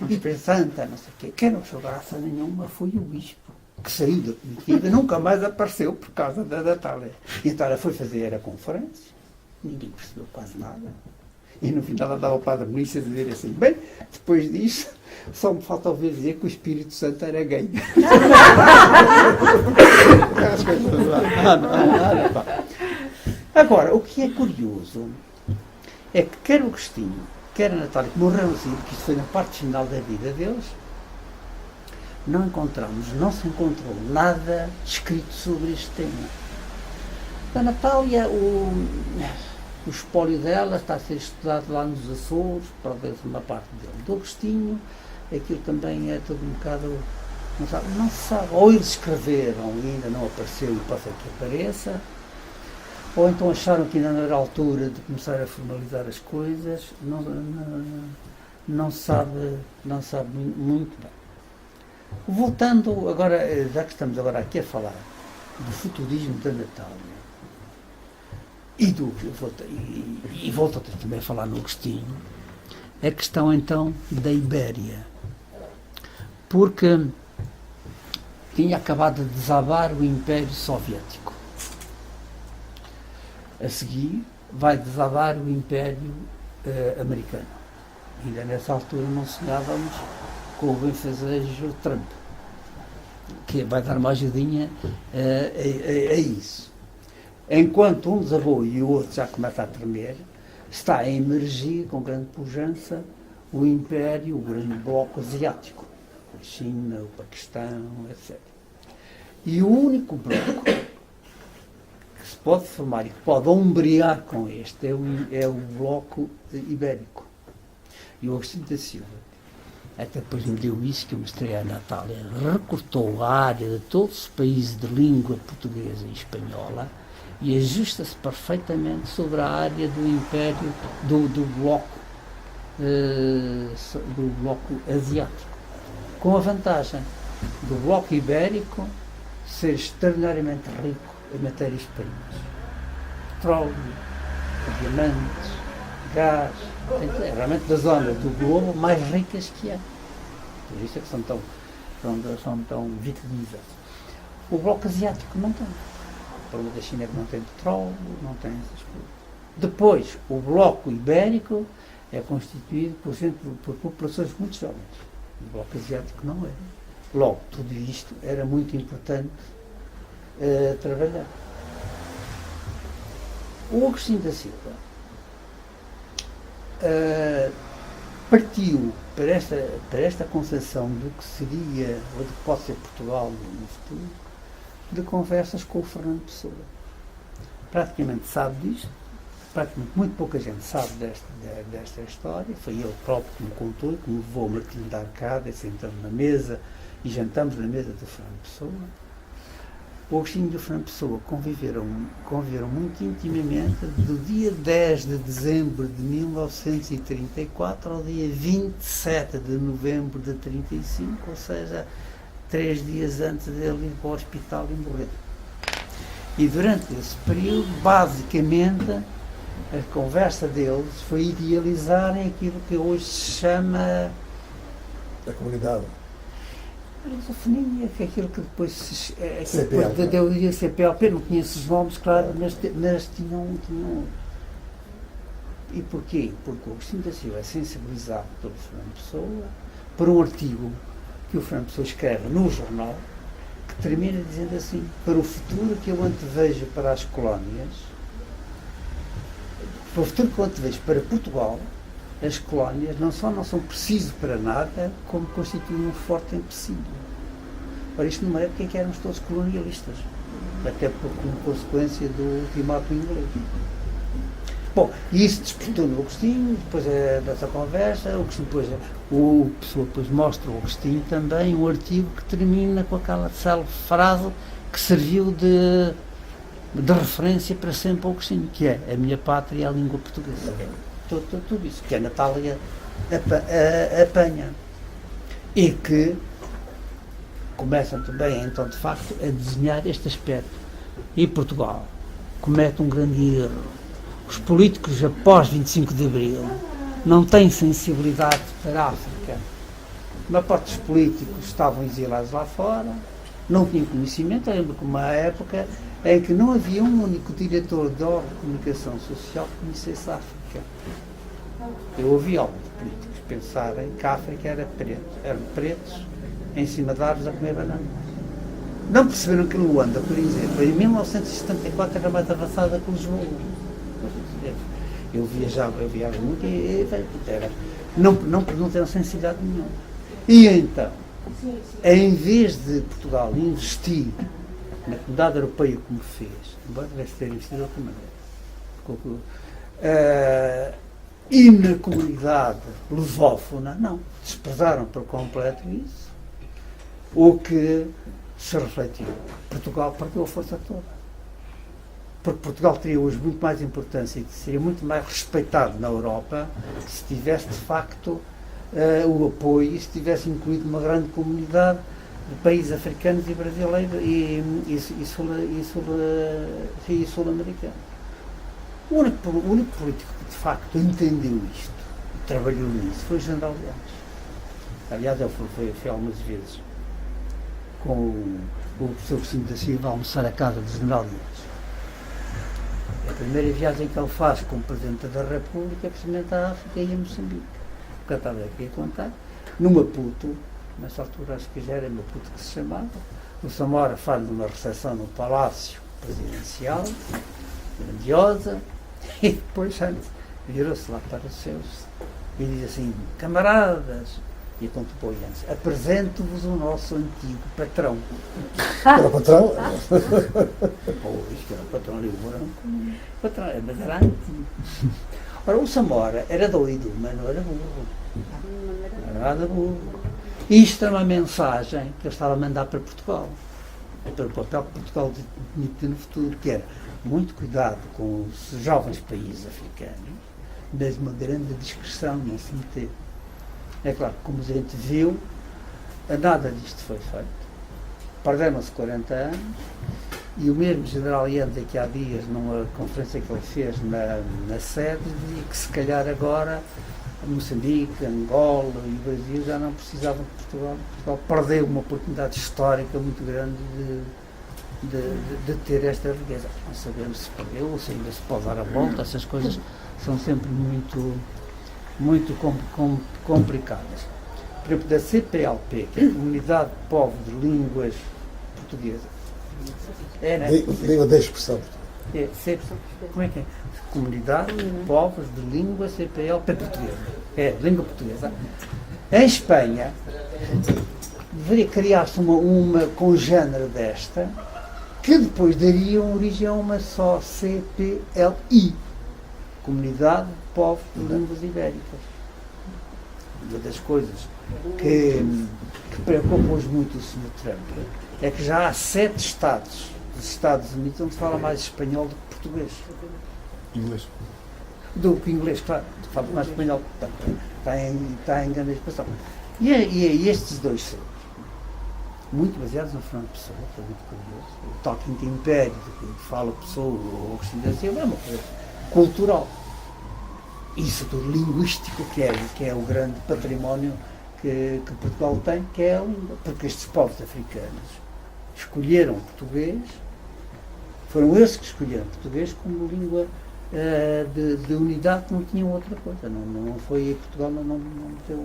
Espírita Santa, não sei o quê, quem não achou graça nenhuma foi o bispo, que saiu da comitiva e nunca mais apareceu por causa da Natália. E então ela foi fazer a conferência, ninguém percebeu quase nada. E no final ela dava o padre Muniz a dizer assim, bem, depois disso, só me falta ouvir dizer que o Espírito Santo era gay. Agora, o que é curioso é que quer o Agostinho, quer a Natália, que morreram assim, que isto foi na parte final da vida deles, não se encontrou nada escrito sobre este tema. A Natália, o espólio dela está a ser estudado lá nos Açores, talvez uma parte dele. Do Agostinho, aquilo também é tudo um bocado, não se sabe, ou eles escreveram e ainda não apareceu e pode ser que apareça, ou então acharam que ainda não era a altura de começar a formalizar as coisas, não sabe muito bem. Voltando agora, já que estamos agora aqui a falar do futurismo da Natália, e volto também a falar no Agostinho, a questão então da Ibéria, porque tinha acabado de desabar o Império Soviético. A seguir, vai desabar o Império Americano. Ainda nessa altura não sonhávamos com o benfazejo Trump, que vai dar uma ajudinha a isso. Enquanto um desabou e o outro já começa a tremer, está a emergir com grande pujança o Império, o grande bloco asiático, a China, o Paquistão, etc. E o único bloco que se pode formar e que pode ombrear com este é o bloco ibérico. E o Agostinho da Silva, até depois me deu isso que eu mostrei à Natália, recortou a área de todos os países de língua portuguesa e espanhola e ajusta-se perfeitamente sobre a área do Império, do bloco asiático, com a vantagem do bloco ibérico ser extraordinariamente rico em matérias-primas, petróleo, diamantes, gás, é realmente da zona do globo mais ricas que há. Por isso é que são tão vitalizados. O bloco asiático não tem. O problema da China é que não tem petróleo, não tem essas coisas. Depois, o bloco ibérico é constituído, por exemplo, por populações muito jovens. O bloco asiático não é. Logo, tudo isto era muito importante trabalhar. O Agostinho da Silva partiu para esta concepção do que seria, ou do que pode ser Portugal no futuro, de conversas com o Fernando Pessoa. Praticamente sabe disto, praticamente muito pouca gente sabe desta história, foi ele próprio que me contou, que me levou a Martinho da Arcada, sentamos na mesa e jantamos na mesa do Fernando Pessoa. O Agostinho e o Fernando Pessoa conviveram muito intimamente do dia 10 de dezembro de 1934 ao dia 27 de novembro de 1935, ou seja, 3 dias antes dele ir para o hospital e morrer. E durante esse período, basicamente, a conversa deles foi idealizarem aquilo que hoje se chama Da comunidade. a lusofonia, que é aquilo que depois se CPLP. eu diria CPLP, não conheço os nomes, claro, mas tinham. E porquê? Porque o Agostinho da Silva é sensibilizado pelo Fernando Pessoa por um artigo que o Fernando Pessoa escreve no jornal, que termina dizendo assim: para o futuro que eu antevejo para as colónias, para o futuro que eu antevejo para Portugal, as colónias não são precisas para nada, como constituem um forte empecilho. Ora, isto numa época em que éramos todos colonialistas, até como consequência do ultimato inglês. Bom, e isso despertou no Agostinho, depois dessa conversa, o Pessoa depois mostra ao Agostinho também um artigo que termina com aquela célebre frase que serviu de referência para sempre ao Agostinho, que é: a minha pátria é a língua portuguesa. Tudo isso que a Natália apanha. E que começam também, então, de facto, a desenhar este aspecto. E Portugal comete um grande erro. Os políticos, após 25 de Abril, não têm sensibilidade para a África. Uma parte dos políticos estavam exilados lá fora, não tinham conhecimento. Eu lembro que uma época em que não havia um único diretor de órgão de comunicação social que conhecesse a África. Eu ouvi alguns políticos pensarem que a África era preto. Eram pretos em cima de árvores a comer banana. Não perceberam que Luanda, por exemplo, em 1974 era mais avançada que Lisboa. Eu viajava muito e não tinham sensibilidade nenhuma. E então, em vez de Portugal investir na comunidade europeia como fez, embora tivesse ter investido de outra maneira, e na comunidade lusófona, não, desprezaram por completo isso, o que se refletiu. Portugal perdeu a força toda. Porque Portugal teria hoje muito mais importância e seria muito mais respeitado na Europa se tivesse, de facto, o apoio e se tivesse incluído uma grande comunidade de países africanos e brasileiros e sul-americanos. O único político que, de facto, entendeu isto e trabalhou nisso foi o General Leales. Aliás, ele foi algumas vezes com o professor Agostinho da Silva a almoçar à casa do General Leales. A primeira viagem que ele faz como Presidente da República é precisamente à África e a Moçambique. O que eu estava aqui a contar, no Maputo, nessa altura acho que já era Maputo que se chamava, o Samora faz uma recepção no Palácio Presidencial, grandiosa, e depois antes virou-se lá para os seus e diz assim: camaradas e contemporâneos, apresento-vos o nosso antigo patrão. Era o patrão? Pois, que era o patrão ali, o branco, patrão, mas era antigo. Ora, o Samora era doido, mas não era burro. Não era nada burro. Isto é uma mensagem que eu estava a mandar para Portugal, para o papel que Portugal tinha que ter no futuro, que era muito cuidado com os jovens países africanos, mas uma grande discreção, não se meter. É claro, como a gente viu, nada disto foi feito. Perderam-se 40 anos e o mesmo general Allende, que há dias, numa conferência que ele fez na sede, dizia que se calhar agora Moçambique, Angola e o Brasil já não precisavam de Portugal. Portugal perdeu uma oportunidade histórica muito grande de ter esta riqueza. Não sabemos se perdeu ou se ainda se pode dar a volta. Essas coisas são sempre muito complicadas. Por exemplo, da CPLP, que é a Comunidade de Povos de Línguas Portuguesas. É, né? Língua da expressão. Como é que é? Comunidade de Povos de Língua CPLP Portuguesa. É, língua portuguesa. Em Espanha, deveria criar-se uma congênere desta, que depois daria origem a uma só CPLI, Comunidade de Povos de Línguas Ibéricas. Uma das coisas que preocupa hoje muito o Sr. Trump é que já há 7 estados dos Estados Unidos onde se fala mais espanhol do que português. Inglês. Do que inglês, claro. Fala mais espanhol, portanto, está em grande expansão. E estes dois seres, muito baseados no Fernando Pessoa, que é muito curioso, o tal Quinto Império, de que fala Pessoa ou Agostinho da Silva, é uma coisa cultural. Isso do linguístico, que é o grande património que Portugal tem, que é a língua. Porque estes povos africanos escolheram português, foram esses que escolheram português como língua de unidade, que não tinham outra coisa. Não foi aí Portugal, não deu.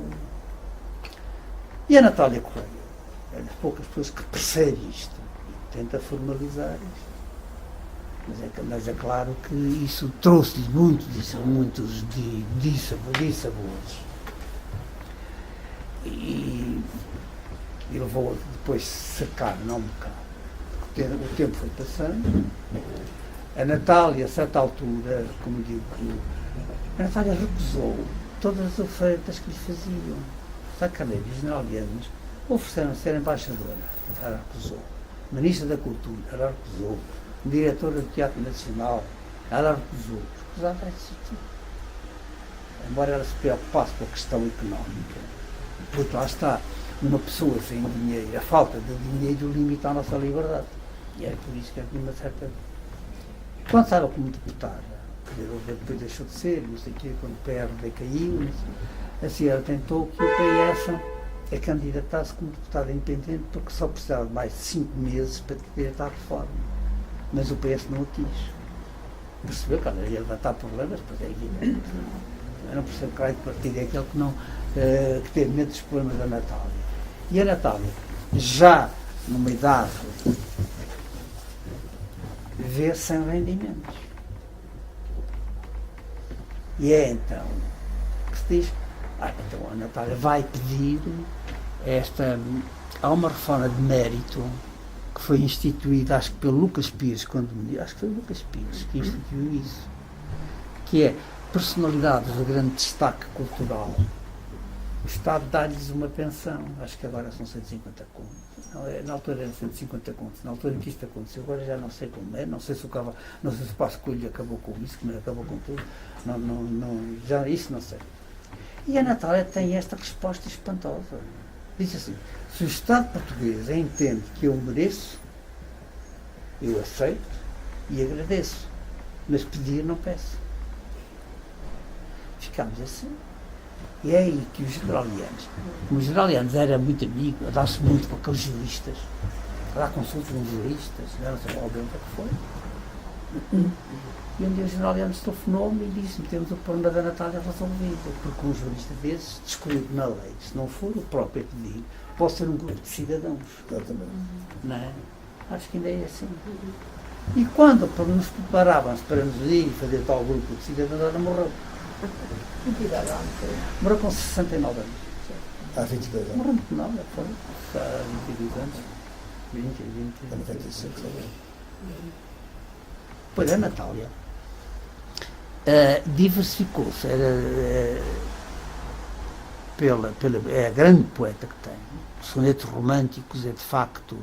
E a Natália Correia é das poucas pessoas que percebe isto e tenta formalizar isto. Mas é claro que isso trouxe-lhe muitos dissabores. E levou a depois cercar, não um bocado. O tempo foi passando. A Natália, a certa altura, como digo, a Natália recusou todas as ofertas que lhe faziam. Sacaneiros, generalianos, ofereceram ser embaixadora, ela recusou. Ministra da Cultura, ela recusou. Diretora do Teatro Nacional, ela recusou. Recusava esse tipo. Embora ela se preocupasse com a questão económica, porque lá está, uma pessoa sem dinheiro, a falta de dinheiro limita a nossa liberdade. E é por isso que havia uma certa. Quando estava como deputada, depois deixou de ser, não sei o quê, quando o PRD caiu, assim ela tentou que o PS a candidatasse como deputada independente, porque só precisava de mais de 5 meses para candidatar a reforma. Mas o PS não o quis. Percebeu que ela ia levantar problemas, pois é, eu não percebo que raio de partido é aquele que teve medo dos problemas da Natália. E a Natália, já numa idade, vê sem rendimentos. E é então que se diz, então a Natália vai pedir há uma reforma de mérito que foi instituída, acho que pelo Lucas Pires, acho que foi o Lucas Pires que instituiu isso, que é personalidades de grande destaque cultural. O Estado dá-lhes uma pensão, acho que agora são 150 contos. Na altura eram 150 contos, na altura que isto aconteceu, agora já não sei como é, não sei se o Passo Coelho acabou com isso, como acabou com tudo, já isso não sei. E a Natália tem esta resposta espantosa. Diz assim, se o Estado português entende que eu mereço, eu aceito e agradeço, mas pedir não peço. Ficámos assim. E é aí que os generalianos, como os generalianos era muito amigo, dá-se muito com aqueles juristas, lá consulta com juristas, não sei qual bem o que foi. E um dia o general Leandro telefonou-me e disse-me: temos o problema da Natália resolvido, porque um jurista desses descobriu na lei, se não for o próprio a pedir, pode ser um grupo de cidadãos. Exatamente. Não é? Acho que ainda é assim. E quando nos preparávamos para nos ir fazer tal grupo de cidadãos, ela morreu. Morreu com 69 anos. Há 22 anos. Morreu muito nova, foi. Há 22 anos. 20. Há 95, sabe? Pois a Natália diversificou-se. É a grande poeta que tem. Sonetos românticos é de facto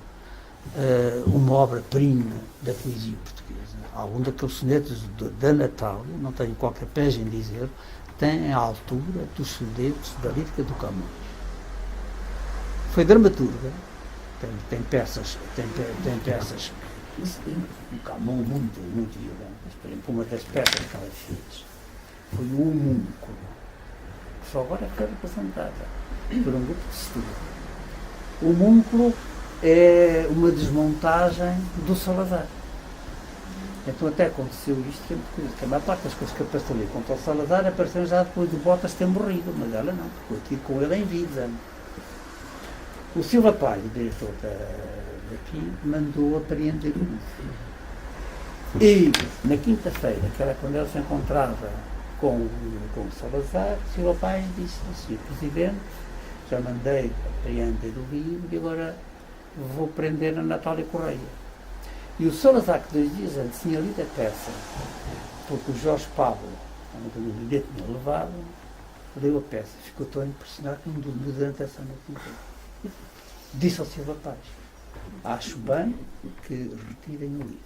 uma obra-prima da poesia portuguesa. Algum daqueles sonetos da Natália, não tenho qualquer pés em dizer, tem a altura dos sonetos da lírica do Camões. Foi dramaturga, tem peças, um Camões muito violentas. Por exemplo, uma das peças que ela fez foi o Homúnculo, que só agora foi representada por um grupo de estudo. O Homúnculo é uma desmontagem do Salazar. Então até aconteceu isto, que a maior parte das coisas que apareceu ali contra o Salazar apareceram já depois do Botas ter morrido, mas ela não, ficou aqui com ele em vida. O Silva Paz, o diretor daqui, mandou apreender o livro. E na quinta-feira, que era quando ele se encontrava com o Salazar, o Silva Paz disse: Sr. Presidente, já mandei apreender o livro e agora vou prender a Natália Correia. E o Salazar, que 2 dias antes tinha lido a peça, porque o Jorge Pablo, o bilhete tinha levado, leu a peça, ficou tão impressionado que não dormiu durante essa noite inteira. Disse ao Silva Paz: acho bem que retirem o livro,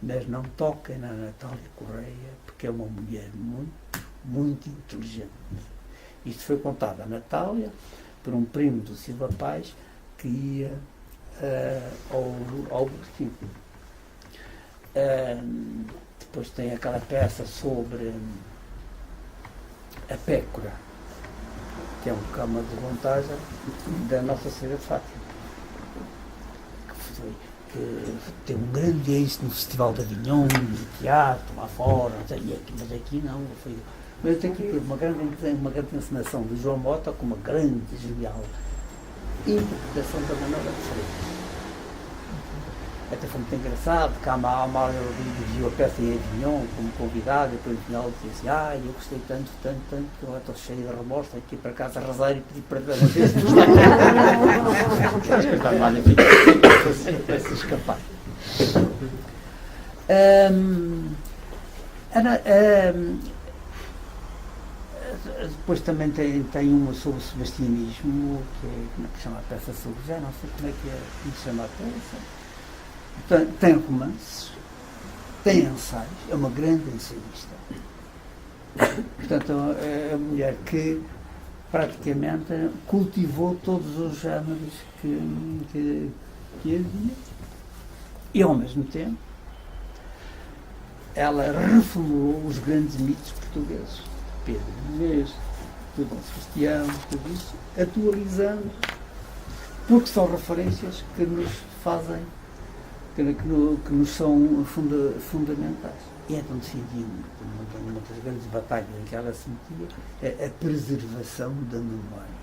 mas não toquem na Natália Correia, porque é uma mulher muito inteligente. Isto foi contado à Natália por um primo do Silva Paz que ia ao Burkina. Depois tem aquela peça sobre a Pécora, que é um cama de montagem da Nossa Senhora de Fátima, que teve um grande êxito no Festival de Avignon, no teatro, lá fora, mas aqui não. Mas aqui teve uma grande encenação de João Mota com uma grande, genial interpretação da Manuela de Freitas. Até foi muito engraçado, porque a Amália dirigiu a peça em Avignon como convidada, e depois no final disse assim: eu gostei tanto, que eu estou cheio de remorso, tenho que ir para casa arrasar e pedir para ver se acho que a Amália para se escapar. Depois também tem uma sobre o sebastianismo, que é, como é que chama a peça sobre, já não sei como se chama a peça. Tem romances, tem ensaios, é uma grande ensaísta. Portanto, é a mulher que praticamente cultivou todos os géneros que havia, e ao mesmo tempo ela reformulou os grandes mitos portugueses. Pedro Menezes, do Dom Sebastião, tudo isso, atualizando, porque são referências que nos fazem, que nos são fundamentais. E então defendia uma das grandes batalhas em que ela se metia, a preservação da memória.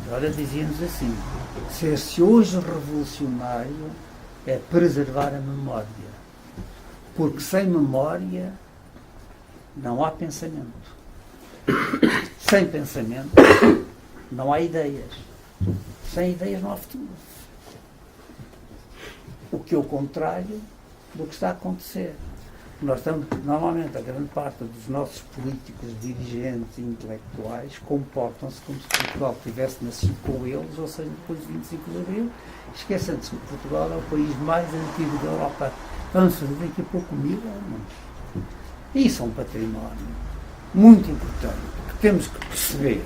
Agora dizia-nos assim: ser-se hoje revolucionário é preservar a memória, porque sem memória não há pensamento. Sem pensamento não há ideias. Sem ideias não há futuro. O que é o contrário do que está a acontecer. Nós estamos, normalmente, a grande parte dos nossos políticos, dirigentes e intelectuais comportam-se como se Portugal tivesse nascido com eles, ou seja, depois de 25 de Abril, esquecendo-se que Portugal é o país mais antigo da Europa. Vamos fazer daqui a pouco 1000 anos. Isso é um património muito importante, que temos que perceber,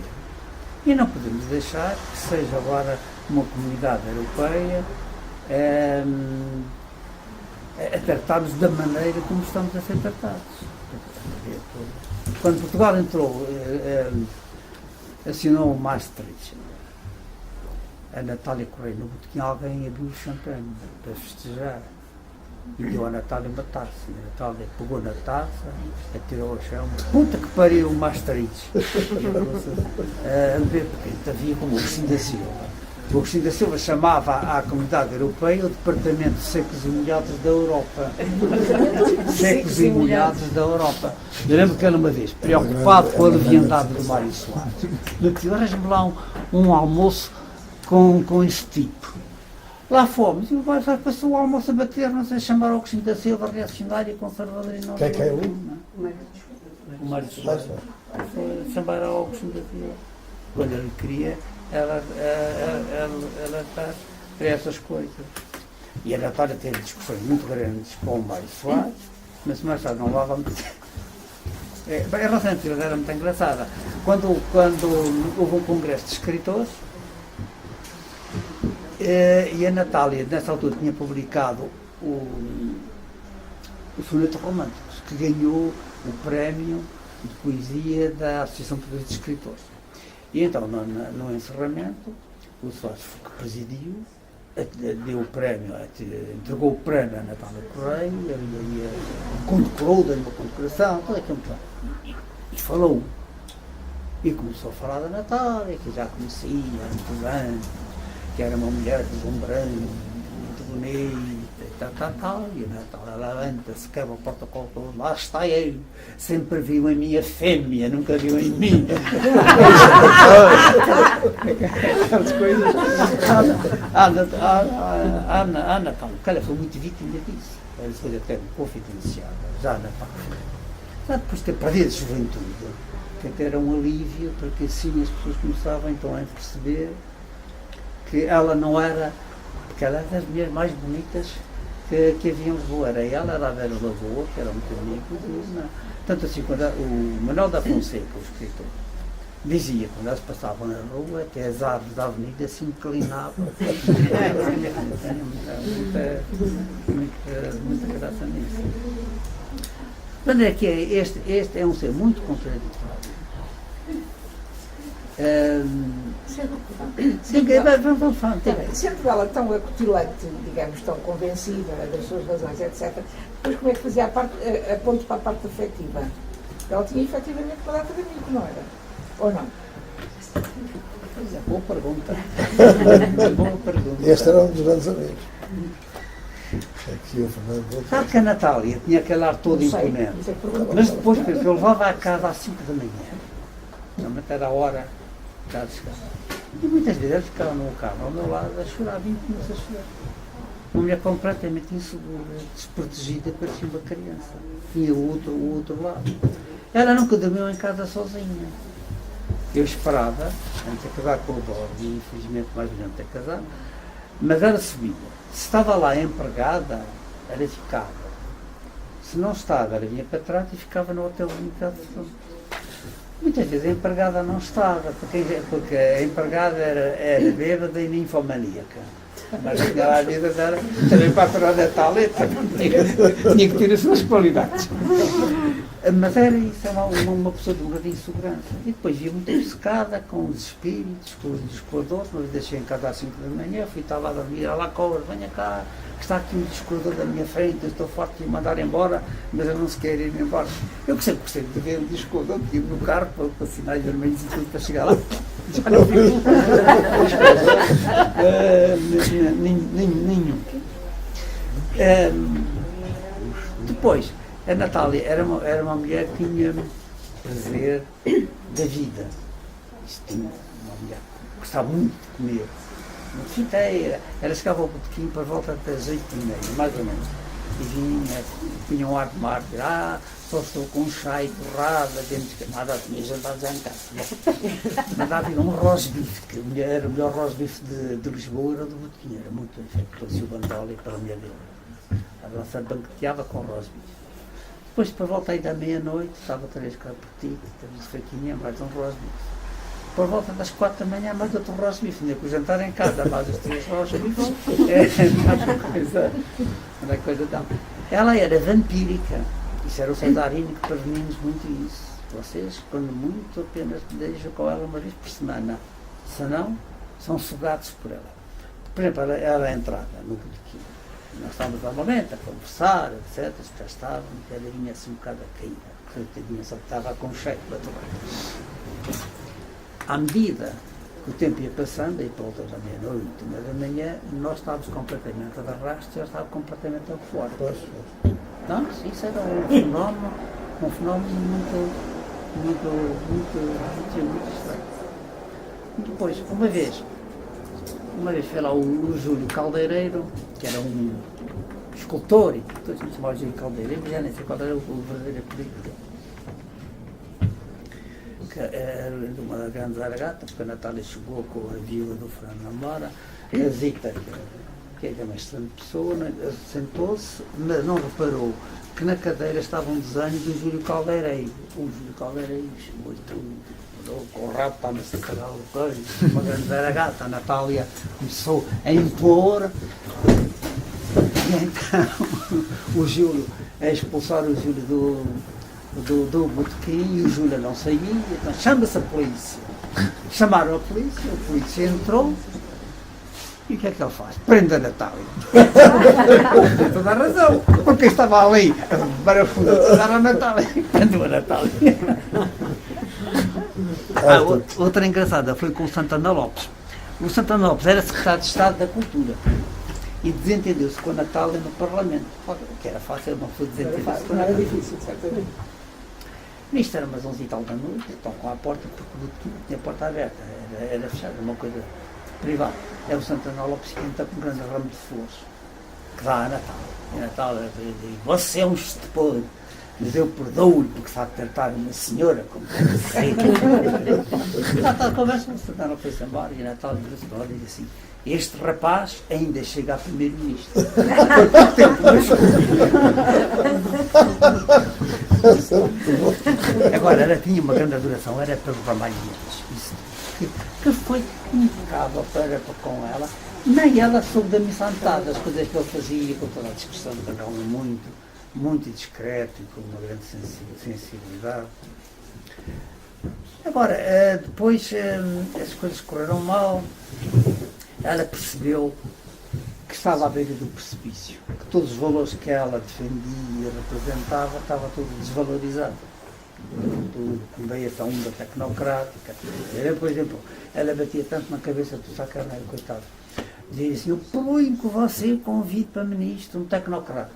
e não podemos deixar que seja agora uma comunidade europeia a tratar-nos da maneira como estamos a ser tratados. Quando Portugal entrou, assinou o Maastricht, a Natália Correia no botequim, alguém abriu o champanhe para festejar. e deu a Natália uma taça. E a Natália pegou na taça, atirou ao chão, puta que pariu, uma asterisco. A ver, porque havia como o Agostinho da Silva. O Agostinho da Silva chamava à Comunidade Europeia o Departamento de Secos e Molhados da Europa. Secos e Molhados da Europa. Eu lembro que ele uma vez, preocupado com a leviandade do Mário Soares, me disse, arranja-me lá um almoço com esse tipo. Lá fomos, e o Mário Soares passou o almoço a bater, não sei, chamar o Agostinho da Silva, reacionário e conservador e não. Quem é que é ele? O Mário Soares. Foi chamar ao Agostinho da Silva. Quando ele queria, ela está para essas coisas. E a Natália teve discussões muito grandes com o Mário Soares, mas o Mário Soares não levava muito. A relação entre eles era muito engraçada. Quando houve um congresso de escritores, e a Natália, nessa altura, tinha publicado o Sonetos Românticos, que ganhou o prémio de poesia da Associação Portuguesa de Escritores. E então, no encerramento, o Soares, que presidiu, deu o prémio, entregou o prémio à Natália Correia, ele condecorou, deu-lhe uma condecoração, tudo aquilo. E falou. E começou a falar da Natália, que já conhecia muito bem, que era uma mulher deslumbrante, muito bonita, tal. E a Natália levanta-se, quebra o protocolo todo, lá está eu, sempre viu em mim a fêmea, nunca viu em mim. Aquelas coisas. A Natália, porque ela foi muito vítima disso. Ela foi até confidenciada, já na parte. Já depois de ter perdido a juventude, que até era um alívio, porque assim as pessoas começavam então a perceber que ela não era, porque ela era das mulheres mais bonitas que havia em Lisboa. Era ela, era a Vera Lagoa, que era muito amigo dele. Tanto assim, quando o Manuel da Fonseca, o escritor, dizia, quando elas passavam na rua, que as árvores da avenida se inclinavam. Muita graça nisso. Mas é que este é um ser muito contraditório. Sendo ela tão acutilante, digamos, tão convencida das suas razões, etc., depois como é que fazia a ponte para a parte afetiva? Ela tinha efetivamente uma data de amigo, não era? Ou não? Pois é, boa pergunta. Boa pergunta. Este era um dos grandes amigos. Aqui o Fernando. Sabe que a Natália tinha aquele ar todo imponente, mas depois eu levava a casa às 5 da manhã. Normalmente era a hora de chegar. E muitas vezes eles ficavam no carro ao meu lado a chorar, 20 minutos a chorar. Uma mulher completamente insegura, desprotegida, parecia uma criança. Tinha o outro lado. Ela nunca dormiu em casa sozinha. Eu esperava, antes de acabar com o Borg, e infelizmente mais ou menos ter casado, mas ela subia. Se estava lá empregada, ela ficava. Se não estava, ela vinha para trás e ficava no hotel limitado. Muitas vezes a empregada não estava, porque a empregada era bêbada e ninfomaníaca. Mas a vida era também para a parada da taleta, tinha que ter as suas qualidades. Mas era isso, uma pessoa de uma grande insegurança. E depois ia muito obcecada com os espíritos, com os descoladores. Uma vez deixei em casa às 5 da manhã, estava a dormir, lá cobra, venha cá, que está aqui um descolador da minha frente, eu estou forte de mandar embora, mas eu não se quer ir embora. Eu que sempre gostei de ver um descolador, tive no carro para sinais vermelhos e tudo para chegar lá. Já não vi nenhum. Depois, a Natália era uma mulher que tinha prazer da vida. Tinha uma mulher que gostava muito de comer. Muito fiteira. Ela chegava ao botequim para volta das 8h30, mais ou menos. E vinha um ar de mártir. Só estou com um chá e torrada, dentro de nada, tinha jantado já em casa. Mandava vir um rosbife, que era o melhor rosbife de Lisboa, era do botequim. Era muito bem feito pela Silva Antólia e pela mulher dele. A nossa banqueteava com rosbife. Depois, para voltar ainda à meia-noite, estava 3 cá petit, temos faquinha, mais um rosbife. Por volta das 4 da manhã, mais outro rosbife, tinha que jantar em casa, mais os 3 rosbifes. Era coisa tal. Ela era vampírica, isso era o Cesarino que prevenia-nos muito isso. Vocês, quando muito, apenas deixam com ela uma vez por semana, senão, são sugados por ela. Por exemplo, ela é entrada no botequim. nós estávamos normalmente a conversar, etc. Já estávamos, ela vinha assim um bocado a cair, porque só estava com cheio para tomar. À medida que o tempo ia passando, e para volta da meia-noite, 1h da manhã, nós estávamos completamente a arrasto, já estava completamente a fora. Então, isso era um fenómeno muito estranho. Depois, uma vez foi lá o Júlio Caldeireiro, que era um escultor, e todos me chamavam Júlio Caldeireiro, já nem sei qual era o verdadeiro apelido dele. Que era de uma grande zaragata, porque a Natália chegou com a viúva do Fernando Namora, a Zita, que é uma excelente pessoa, sentou-se, mas não reparou que na cadeira estava um desenho do Júlio Caldeireiro. O Júlio Caldeireiro chegou com o rabo para a separar o coisa, uma grande zaragata. A Natália começou a impor, e então o Júlio, a expulsar o Júlio do botequim, e o Júlio não saía, então chama-se a polícia. Chamaram a polícia entrou, e o que é que ele faz? Prende a Natália. Tem toda a razão, porque estava ali para fundamentar a Natália. Prendeu a Natália. Outra engraçada foi com o Santana Lopes. O Santana Lopes era secretário de Estado da Cultura e desentendeu-se com a Natália no Parlamento. O que era fácil, não foi desentender-se com a Natália. Era difícil, certamente. Nisto era umas 11 e tal da noite, estão com a porta, porque o botequim tinha a porta aberta, era fechada, uma coisa privada. É o Santana Lopes que entra com um grande ramo de flores, que dá a Natália. E a Natália diz: você é um estupor, mas eu perdoo-lhe, porque sabe tratar uma senhora como deve ser. Na tal conversa, o Santana foi-se embora e a Natália virou-se para lá e disse assim: este rapaz ainda chega a primeiro-ministro. Agora, ela tinha uma grande adoração, era pelo Ramalhinhos, que foi impecável para com ela. Nem ela soube da missão das coisas que ele fazia, com toda a discussão, que era um homem muito discreto e com uma grande sensibilidade. Agora, depois as coisas correram mal, ela percebeu que estava à beira do precipício, que todos os valores que ela defendia e representava estava tudo desvalorizado. Veio essa onda tecnocrática. Por exemplo, ela batia tanto na cabeça do Sá Carneiro, coitado. Dizia assim: eu proponho que você convide para ministro um tecnocrata.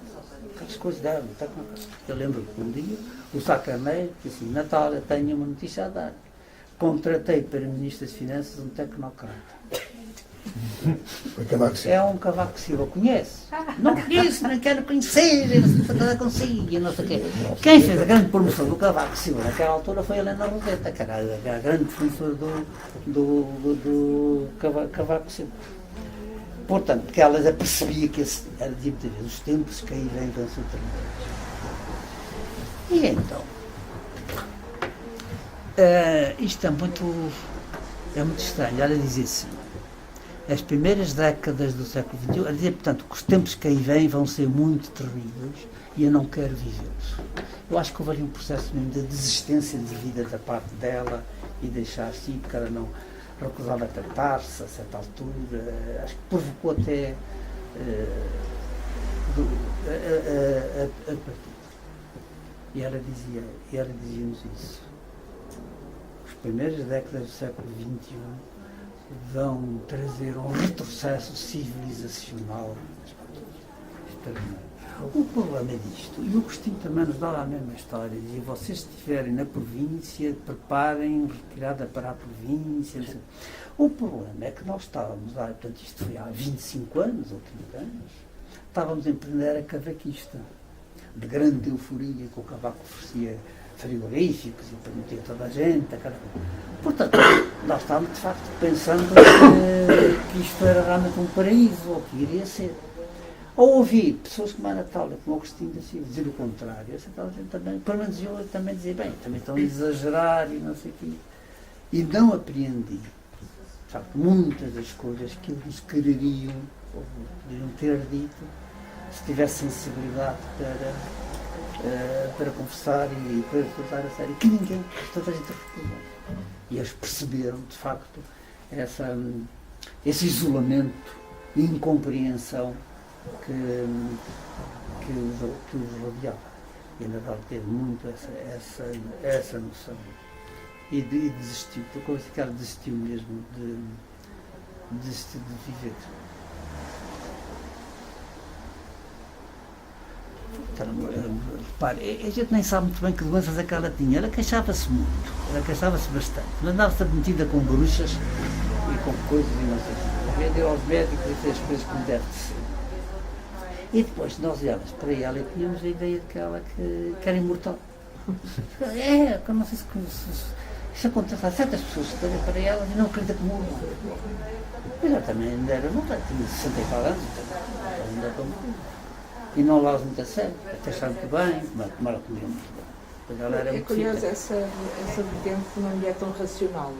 Aquelas coisas dela, um tecnocrata. Eu lembro que um dia o Sá Carneiro disse assim: Natália, tenho uma notícia a dar. Contratei para ministro das Finanças um tecnocrata. É um Cavaco Silva, conhece? Não conheço, não quero conhecer, não sei se eu consigo, não sei o quê. Quem fez a grande promoção do Cavaco Silva naquela altura foi a Helena Roseta, que era a grande defensora do Cavaco Silva. Portanto, porque ela já percebia que ela dizia muitas vezes: os tempos que aí vêm vão ser terríveis. E então, isto é muito estranho. Ela dizia assim: as primeiras décadas do século XXI, a dizer, portanto, que os tempos que aí vêm vão ser muito terríveis e eu não quero vivê-los. Eu acho que houve ali um processo mesmo de desistência de vida da parte dela e deixar-se ir, porque ela não recusava tratar-se a certa altura. Acho que provocou até a partida. E ela dizia-nos isso. As primeiras décadas do século XXI vão trazer um retrocesso civilizacional. O problema é disto, e o Agostinho também nos dá a mesma história, dizia: vocês se estiverem na província, preparem retirada para a província. O problema é que nós estávamos, portanto isto foi há 25 anos ou 30 anos, estávamos a empreender a cavaquista, de grande euforia, que o cavaco oferecia frigoríficos e permitia toda a gente. Portanto, nós estávamos de facto pensando que isto era realmente um paraíso, ou que iria ser. Ao ouvir pessoas como a Natália, como o Agostinho da Silva, dizer o contrário, essa tal gente também, pelo menos eu também dizia: bem, também estão a exagerar e não sei o quê. E não apreendi, de facto, muitas das coisas que eles quereriam, ou poderiam ter dito, se tivesse sensibilidade para conversar e para tratar a sério, que ninguém, toda a gente recusou. E eles perceberam, de facto, esse isolamento e incompreensão que os rodeava. E a Natália teve muito essa noção. E desistiu, porque ela desistiu mesmo de viver. Repare, a gente nem sabe muito bem que doenças é que ela tinha. Ela queixava-se muito, ela queixava-se bastante. Andava-se metida com bruxas e com coisas e não sei o quê. Deu aos médicos e fez as coisas como deve de ser. E depois nós olhávamos para ela e tínhamos a ideia de que era imortal. Que eu não sei se isso acontece a certas pessoas que olham para ela e não acreditam que morram. Mas ela também ainda era nova, tinha 60 e tal anos, ela ainda era muito. E não lava muito a sério, até achava muito bem, como ela comia muito bem. Mas ela era muito curioso fica. essa vertente que não lhe é tão racional,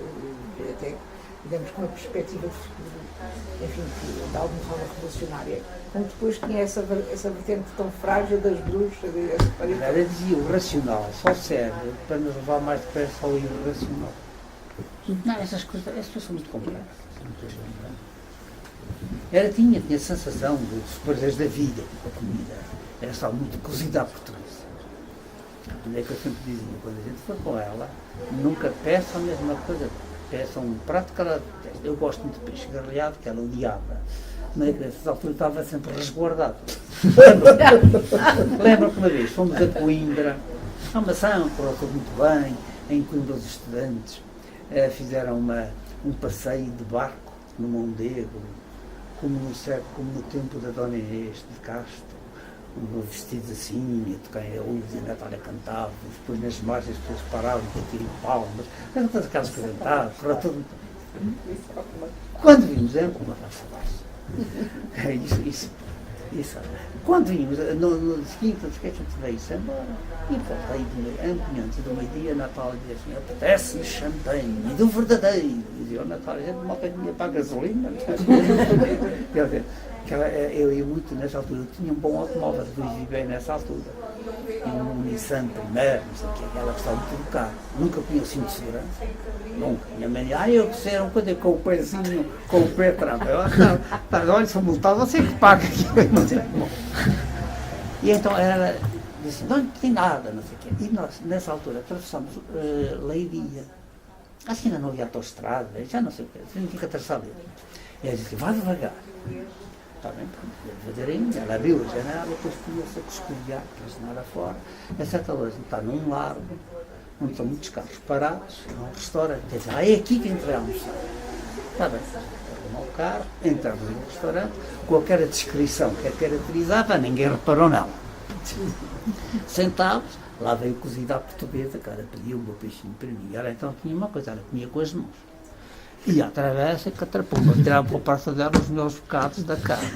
até, digamos, com uma perspectiva de futuro, enfim, de alguma forma revolucionária. Como depois tinha essa vertente tão frágil das bruxas. Ela dizia, o racional só serve para nos levar mais depressa ao irracional. Não, essas coisas são muito complexas. Ela tinha a sensação dos prazeres da vida, a comida. Era só muito cozida à portuguesa. É que eu sempre dizia, quando a gente for com ela, nunca peça a mesma coisa. Peça um prato que ela detesta. Eu gosto muito de peixe grelhado, que ela odiava. Mas nessas alturas estava sempre resguardado. Lembro que uma vez fomos a Coimbra, a maçã correu tudo muito bem. Em Coimbra os estudantes fizeram um passeio de barco no Mondego, como no tempo da Dona Inês de Castro, vestidos assim, a tocar a luz e a Natália cantava, depois nas margens as pessoas paravam para tirar palmas, eram todas aquelas que cantavam, era tudo. Quando vimos, era como uma raça baixa. Isso. Quando vimos, no seguinte, que a gente veio-se embora, e voltei antes do meio-dia, a Natália dizia assim, apetece-me champanhe, e do verdadeiro. E dizia, Natália, a gente mal tem dinheiro para a gasolina. Quer dizer, eu ia muito nessa altura, eu tinha um bom automóvel, dirigi bem nessa altura. E um Nissan primeiro, não sei o que, ela gostava muito do carro. Nunca punha o cinto de segurança. Nunca. Minha mãe dizia, eu que sei, coisa com o pezinho, com o pé atrás. Olha, se eu multado, você que paga aquilo. E então ela disse, não tem nada, não sei o quê. E nós, nessa altura, atravessamos Leiria. Assim ainda não havia autoestrada, já não sei o quê, a gente tinha que atravessar ali. E ela disse, vai devagar. Está bem, devagarinho, ela abriu a janela e depois punha-se a cusculhar, para nada fora. A certa hora está num largo, onde estão muitos carros parados, num restaurante. Quer dizer, é aqui que entramos. Está bem, arrumou o carro, entramos no restaurante, com aquela descrição que a caracterizava, ninguém reparou nela. Sentámos, lá veio cozida à portuguesa, que ela pediu o meu peixinho para mim. Ela então tinha uma coisa, ela comia com as mãos. E à travessa, que atrapalhou, tirava para a parte dela os meus bocados da carne.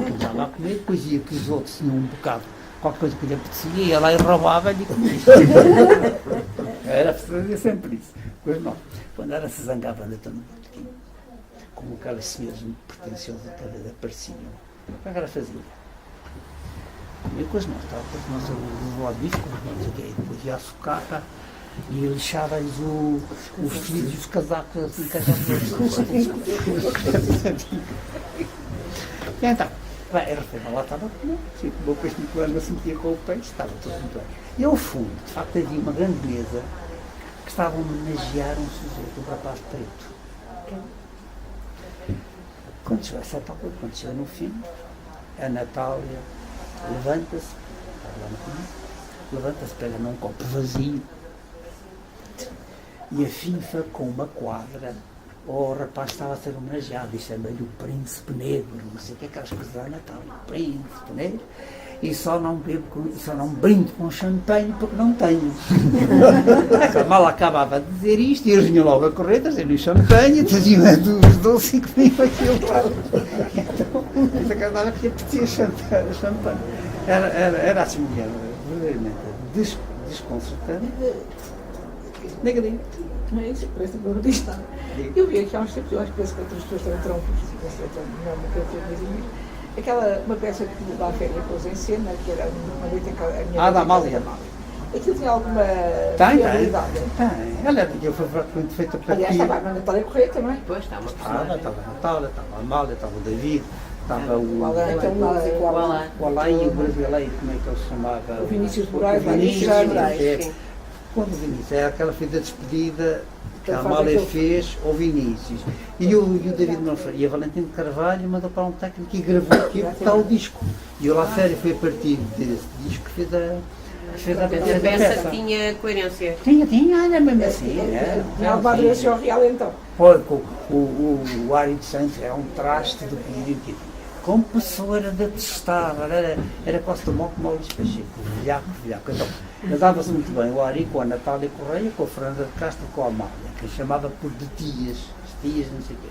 Eu estava a comer, depois ia que os outros tinham um bocado, qualquer coisa que lhe apetecia, ia lá e roubava-lhe e comia. Era fazer sempre isso. Pois não, quando ela se zangava ainda tão no botequim, como aquelas senhoras muito pretenciosas que às vezes apareciam, o que é que ela fazia? Comia com as mãos, estava com as mãos do lado bife, com as mãos aqui, depois ia à sucata, e lixava-lhes os vestidos e os casacos assim, e então, a refeição lá estava a comer, o meu peixe muito grande, se metia com o peixe, estava tudo muito bem. E ao fundo, de facto, havia uma grande mesa que estava a homenagear um sujeito, um rapaz preto. Quando chegou a certa altura, quando chegou no fim, a Natália levanta-se, estava lá na comida, levanta-se, pega num copo vazio, e afinfa com uma quadra, o rapaz estava a ser homenageado, e chama-lhe o Príncipe Negro, não sei o que, aquelas coisas da Natal, o Príncipe Negro, e só não brindo com champanhe porque não tenho. Mal acabava de dizer isto, e eles vinham logo a correr, traziam-lhe champanhe, traziam os doces e comiam aquilo. Então, essa casada que apetecia champanhe. Era assim, mulher, verdadeiramente desconcertante. Negativa. Não é isso? Parece que eu disse. Eu vi aqui há uns tempos, eu acho que penso que outras pessoas também terão visto, uma peça que o Lafayette pôs em cena, que era uma noite em que a minha da Amália. Aquilo tinha alguma realidade? Tem. Ela foi feita para aliás, estava a Natália Correia também. Pois, estava a Natália, estava a Amália, estava o David, estava o Alain, aquele músico, o Alain. o Alain e o brasileiro, como é que ele se chamava? O Vinícius de Moraes, Vinícius, Vinícius. quando o Vinícius, é aquela fez a despedida que a Ele faz Amália aquele- fez ao Vinícius. E o David Manfred e a Valentina de Carvalho mandou para um técnico e gravou aquilo que está o disco. E o La Féria foi a partir desse disco que fez a A peça tinha coerência. Tinha, era mesmo assim. Tinha levado esse ao real então. Foi, o Ari de Santos era um traste do que como pessoa era detestável, era quase tão mau como o Luís Pacheco, velhaco. Então, ele dava-se muito bem, o Ari com a Natália Correia, com a Fernanda de Castro, com a Amália, que a chamava por de tias, não sei o quê.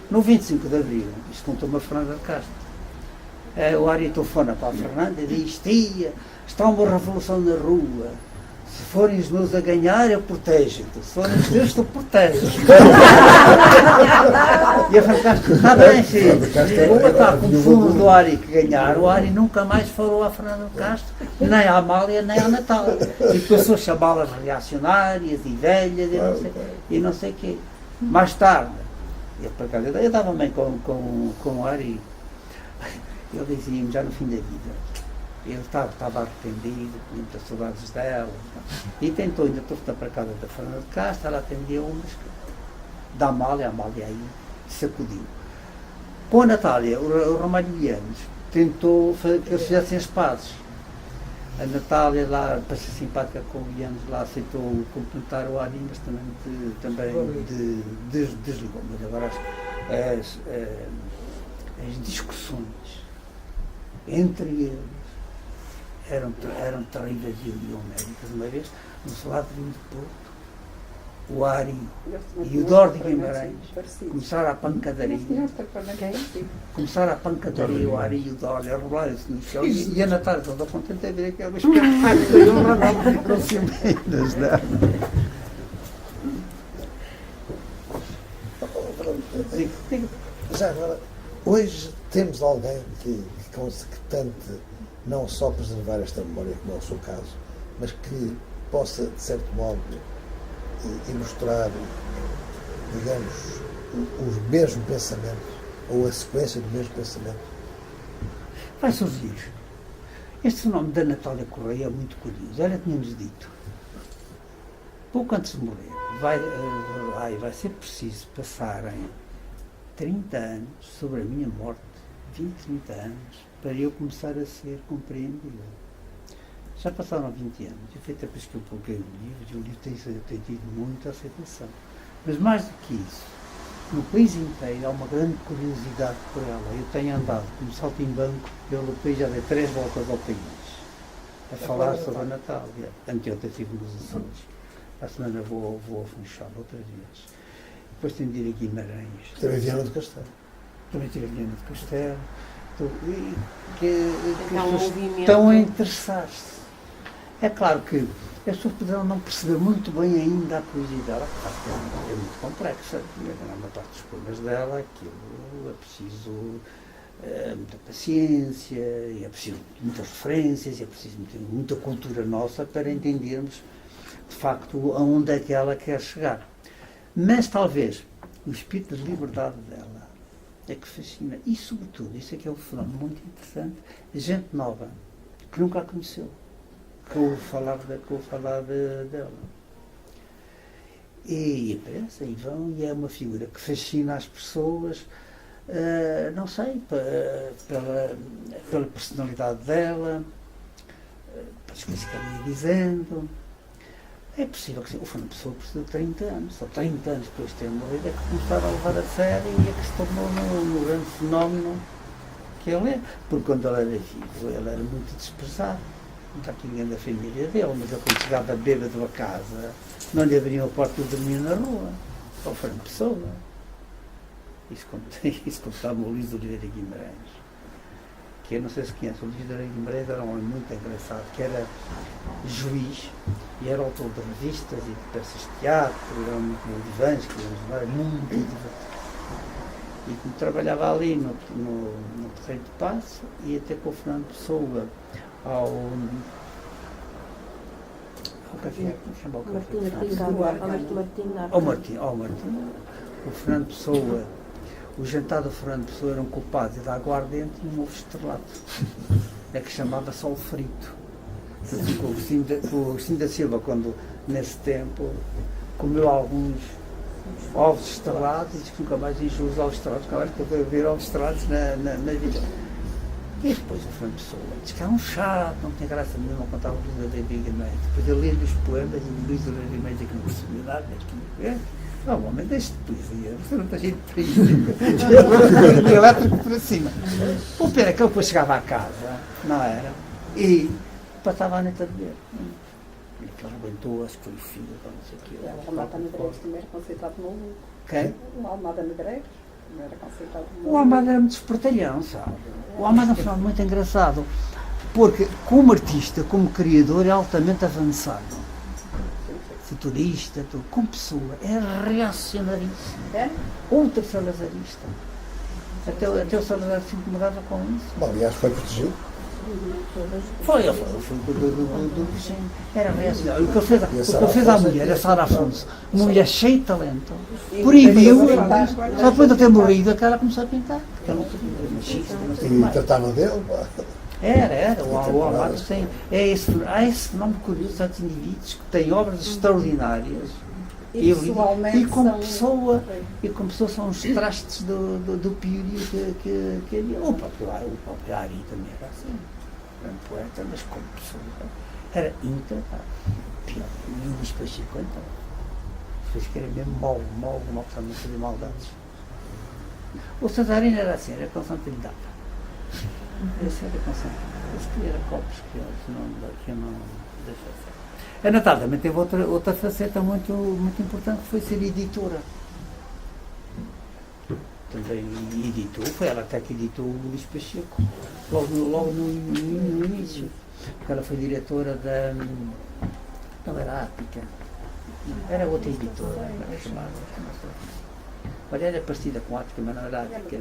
No 25 de Abril, isto contou-me a Fernanda de Castro, o Ari telefona para a Fernanda e diz: tia, está uma revolução na rua. Se forem os meus a ganhar, eu protejo-te. Se forem os teus, tu proteges. E a Fernanda está bem, filho. Vou matar com o fundo do Ari que ganhar. O Ari nunca mais falou à Fernanda de Castro, nem à Amália, nem à Natália. E passou a chamá-las reacionárias e velhas e não sei o quê. Mais tarde, eu dava bem com o Ari. Ele dizia-me já no fim da vida. Ele estava arrependido, tinha muitas saudades dela. E tentou, ainda trouxe para casa da Fernanda de Castro, ela atendia umas da Amália, a Amália aí sacudiu. Com a Natália, o Ramalho Vianos tentou que eles fizessem as pazes. A Natália lá, para ser simpática com o Vianos, lá aceitou complementar o Ari, mas também desligou. Mas agora as discussões entre eles eram terríveis e homéricas. Uma vez, no Salado de Vinho de Porto, o Ari e o Dor de Guimarães começaram a pancadaria. O Ari e o Dor a rolarem-se no chão e a Natália toda contente a ver aquele espetáculo e o Ronaldo ficou-se apenas, Já agora, hoje temos alguém que tente não só preservar esta memória, como é o seu caso, mas que possa, de certo modo, ilustrar, digamos, os mesmos pensamentos, ou a sequência do mesmo pensamento. Vai surgir. Este fenómeno da Natália Correia é muito curioso. Ela tinha-nos dito, pouco antes de morrer, vai ser preciso passarem 30 anos sobre a minha morte, 20, 30 anos, para eu começar a ser compreendida. Já passaram 20 anos, e foi até depois que eu publiquei o livro, e o livro tem tido muita aceitação. Mas mais do que isso, no país inteiro há uma grande curiosidade por ela. Eu tenho andado como saltimbanco pelo país, já dei 3 voltas ao país, a falar sobre a Natália. Anteontem estive nos Açores, a semana vou ao Funchal outra vez. Depois tenho de ir a Guimarães. Também Viana do Castelo. Também tive a Viana do Castelo. Que Então, as pessoas movimento. estão a interessar-se. É claro que as pessoas poderão não perceber muito bem ainda a poesia dela, porque é muito complexa. A maior parte dos poemas dela, aquilo é preciso muita paciência, é preciso muitas referências, é preciso muita cultura nossa para entendermos de facto aonde é que ela quer chegar. Mas talvez o espírito de liberdade dela é que fascina. E sobretudo, isso é que é um fenómeno muito interessante, gente nova, que nunca a conheceu, que ouve falar dela. E aparece, e vão, e é uma figura que fascina as pessoas, não sei, pela personalidade dela, pelas coisas que ela ia dizendo. É possível que o Fernando Pessoa precisou de 30 anos, só 30 anos depois de ter morrido é que começaram a levar a sério e é que se tornou no grande fenómeno que ele é. Porque quando ele era vivo, ele era muito desprezado. Não está aqui ninguém da família dele, mas ele quando chegava bêbado a casa, não lhe abriam a porta e dormia na rua. Ao Fernando Pessoa. Isso contava o Luís Oliveira Guimarães. Que eu não sei se conhece, o Luís Oliveira Guimarães era um homem muito engraçado, que era juiz e era autor de revistas e de peças de teatro, era muito divãs, que era muito divertido. E como trabalhava ali no Terreiro de Paço, ia até com o Fernando Pessoa ao café, como se chama o café? Ao Martim. O Fernando Pessoa o jantar do Fernando Pessoa era um culpado de dar aguardente e um ovo estrelado. É que chamava sol frito. Assim, o Agostinho da Silva, quando nesse tempo comeu alguns ovos estrelados e disse que nunca mais encheu os ovos estrelados, nunca mais que ver ovos estrelados na vida. E depois o Fernando Pessoa disse que era um chato, não tinha graça nenhuma, contava o Luís da Rimeiro. Depois ele lia-lhe os poemas e o Luís da Rimeiro dizia que não percebia nada daquilo. O homem deixa de poesia, você não está cheio de poesia. Elétrico para cima. O pena é que ele depois chegava à casa, não era? E passava a noite a beber. E aquele aguentou, acho que foi o filho, não sei o quê. O Almada Medeiros também era conceituado no lucro. Quem? O Almada Medeiros também era conceituado no O Almada era muito espertalhão, sabe? O Almada é um fenómeno muito engraçado, porque como artista, como criador, é altamente avançado. Futurista, como pessoa, é reacionaríssimo. É? Ultra salazarista. Até o Salazar se incomodava com isso. Bom, aliás, foi protegido. Foi era reacionário. O que ele fez à mulher, a Sara Afonso, uma mulher cheia de talento, proibiu, só depois de ter morrido, que ela começou a pintar. Porque ela não podia, machista, não sei o que E mais. tratava dele, pá. Era. O Amado tem. Há esse fenómeno curioso, certos indivíduos que têm obras extraordinárias. E pessoalmente E como são- pessoa são os trastes do piorio que havia. O próprio Ari também era assim. Grande poeta, mas como pessoa era intratável. Pior. E o Luís Pacheco então. Fez que era mesmo mau, para não fazer maldades. O Cesarino era assim, era constante dava. Esse era constante. Esse que era copos que eu não deixasse. A Natália também teve outra faceta muito importante, que foi ser editora. Também editou, foi ela até que editou o Luís Pacheco, logo no início. Porque ela foi diretora da. Não era Ática, era outra editora, era chamada. Olha, era parecida com a Ática, mas não era Ática.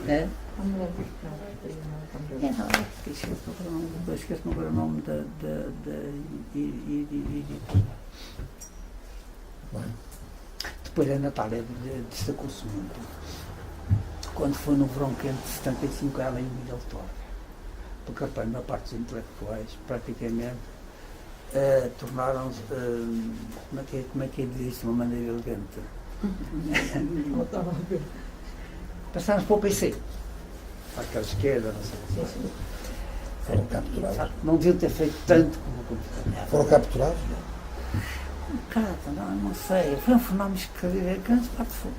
É? Esqueço-me agora o nome da editora. Depois a Natália destacou-se muito. Quando foi no verão quente de 75, ela e o Miguel Torre. Porque, rapaz, a maior parte dos intelectuais, praticamente, tornaram-se, como é que é dizer isso de uma maneira elegante? Passaram-se para o PC. Para aquela esquerda, não sei o que. Foram capturados. Não deviam ter feito tanto como Foram capturados? um bocado, não sei. Foi um fenómeno grande parte de fogo.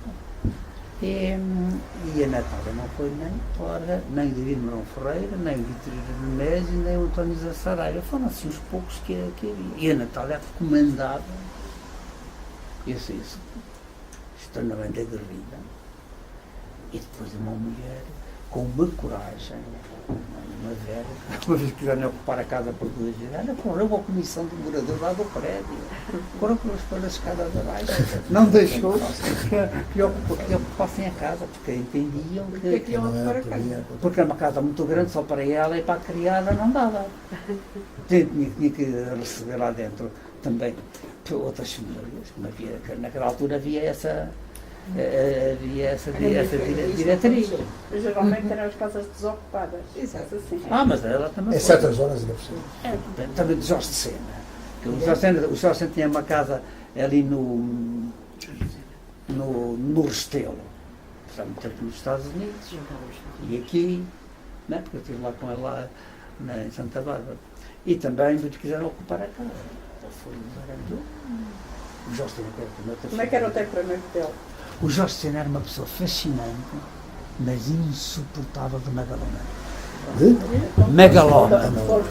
E a Natália não foi nem Torra, nem o David Marão Ferreira, nem o Vitor Nemésio, nem o António José Saraiva. Foram assim os poucos que havia. E a Natália comandava isso extremamente aguerrida. E depois uma mulher com uma coragem, uma velha, uma vez que quiserem ocupar a casa por 2 dias, ela correu a comissão de moradores lá do prédio, correu pelas escadas abaixo, não deixou que ocupassem a casa, porque entendiam que porque era uma casa muito grande só para ela e para a criada não dava. Tinha que receber lá dentro também outras famílias, como havia, naquela altura havia essa diretoria. Geralmente eram as casas desocupadas. Exato. Assim. Mas ela também Em foi. certas zonas ainda por cima. Também de Jorge de Sena. O Jorge de Sena tinha uma casa ali no Restelo. Está muito tempo nos Estados Unidos. E aqui, né, porque eu estive lá com ela em Santa Bárbara. E também muitos quiseram ocupar a casa. Foi o Jorge de Sena. Como é que era o temperamento dele? O Jorge de Sena era uma pessoa fascinante, mas insuportável de megalómano.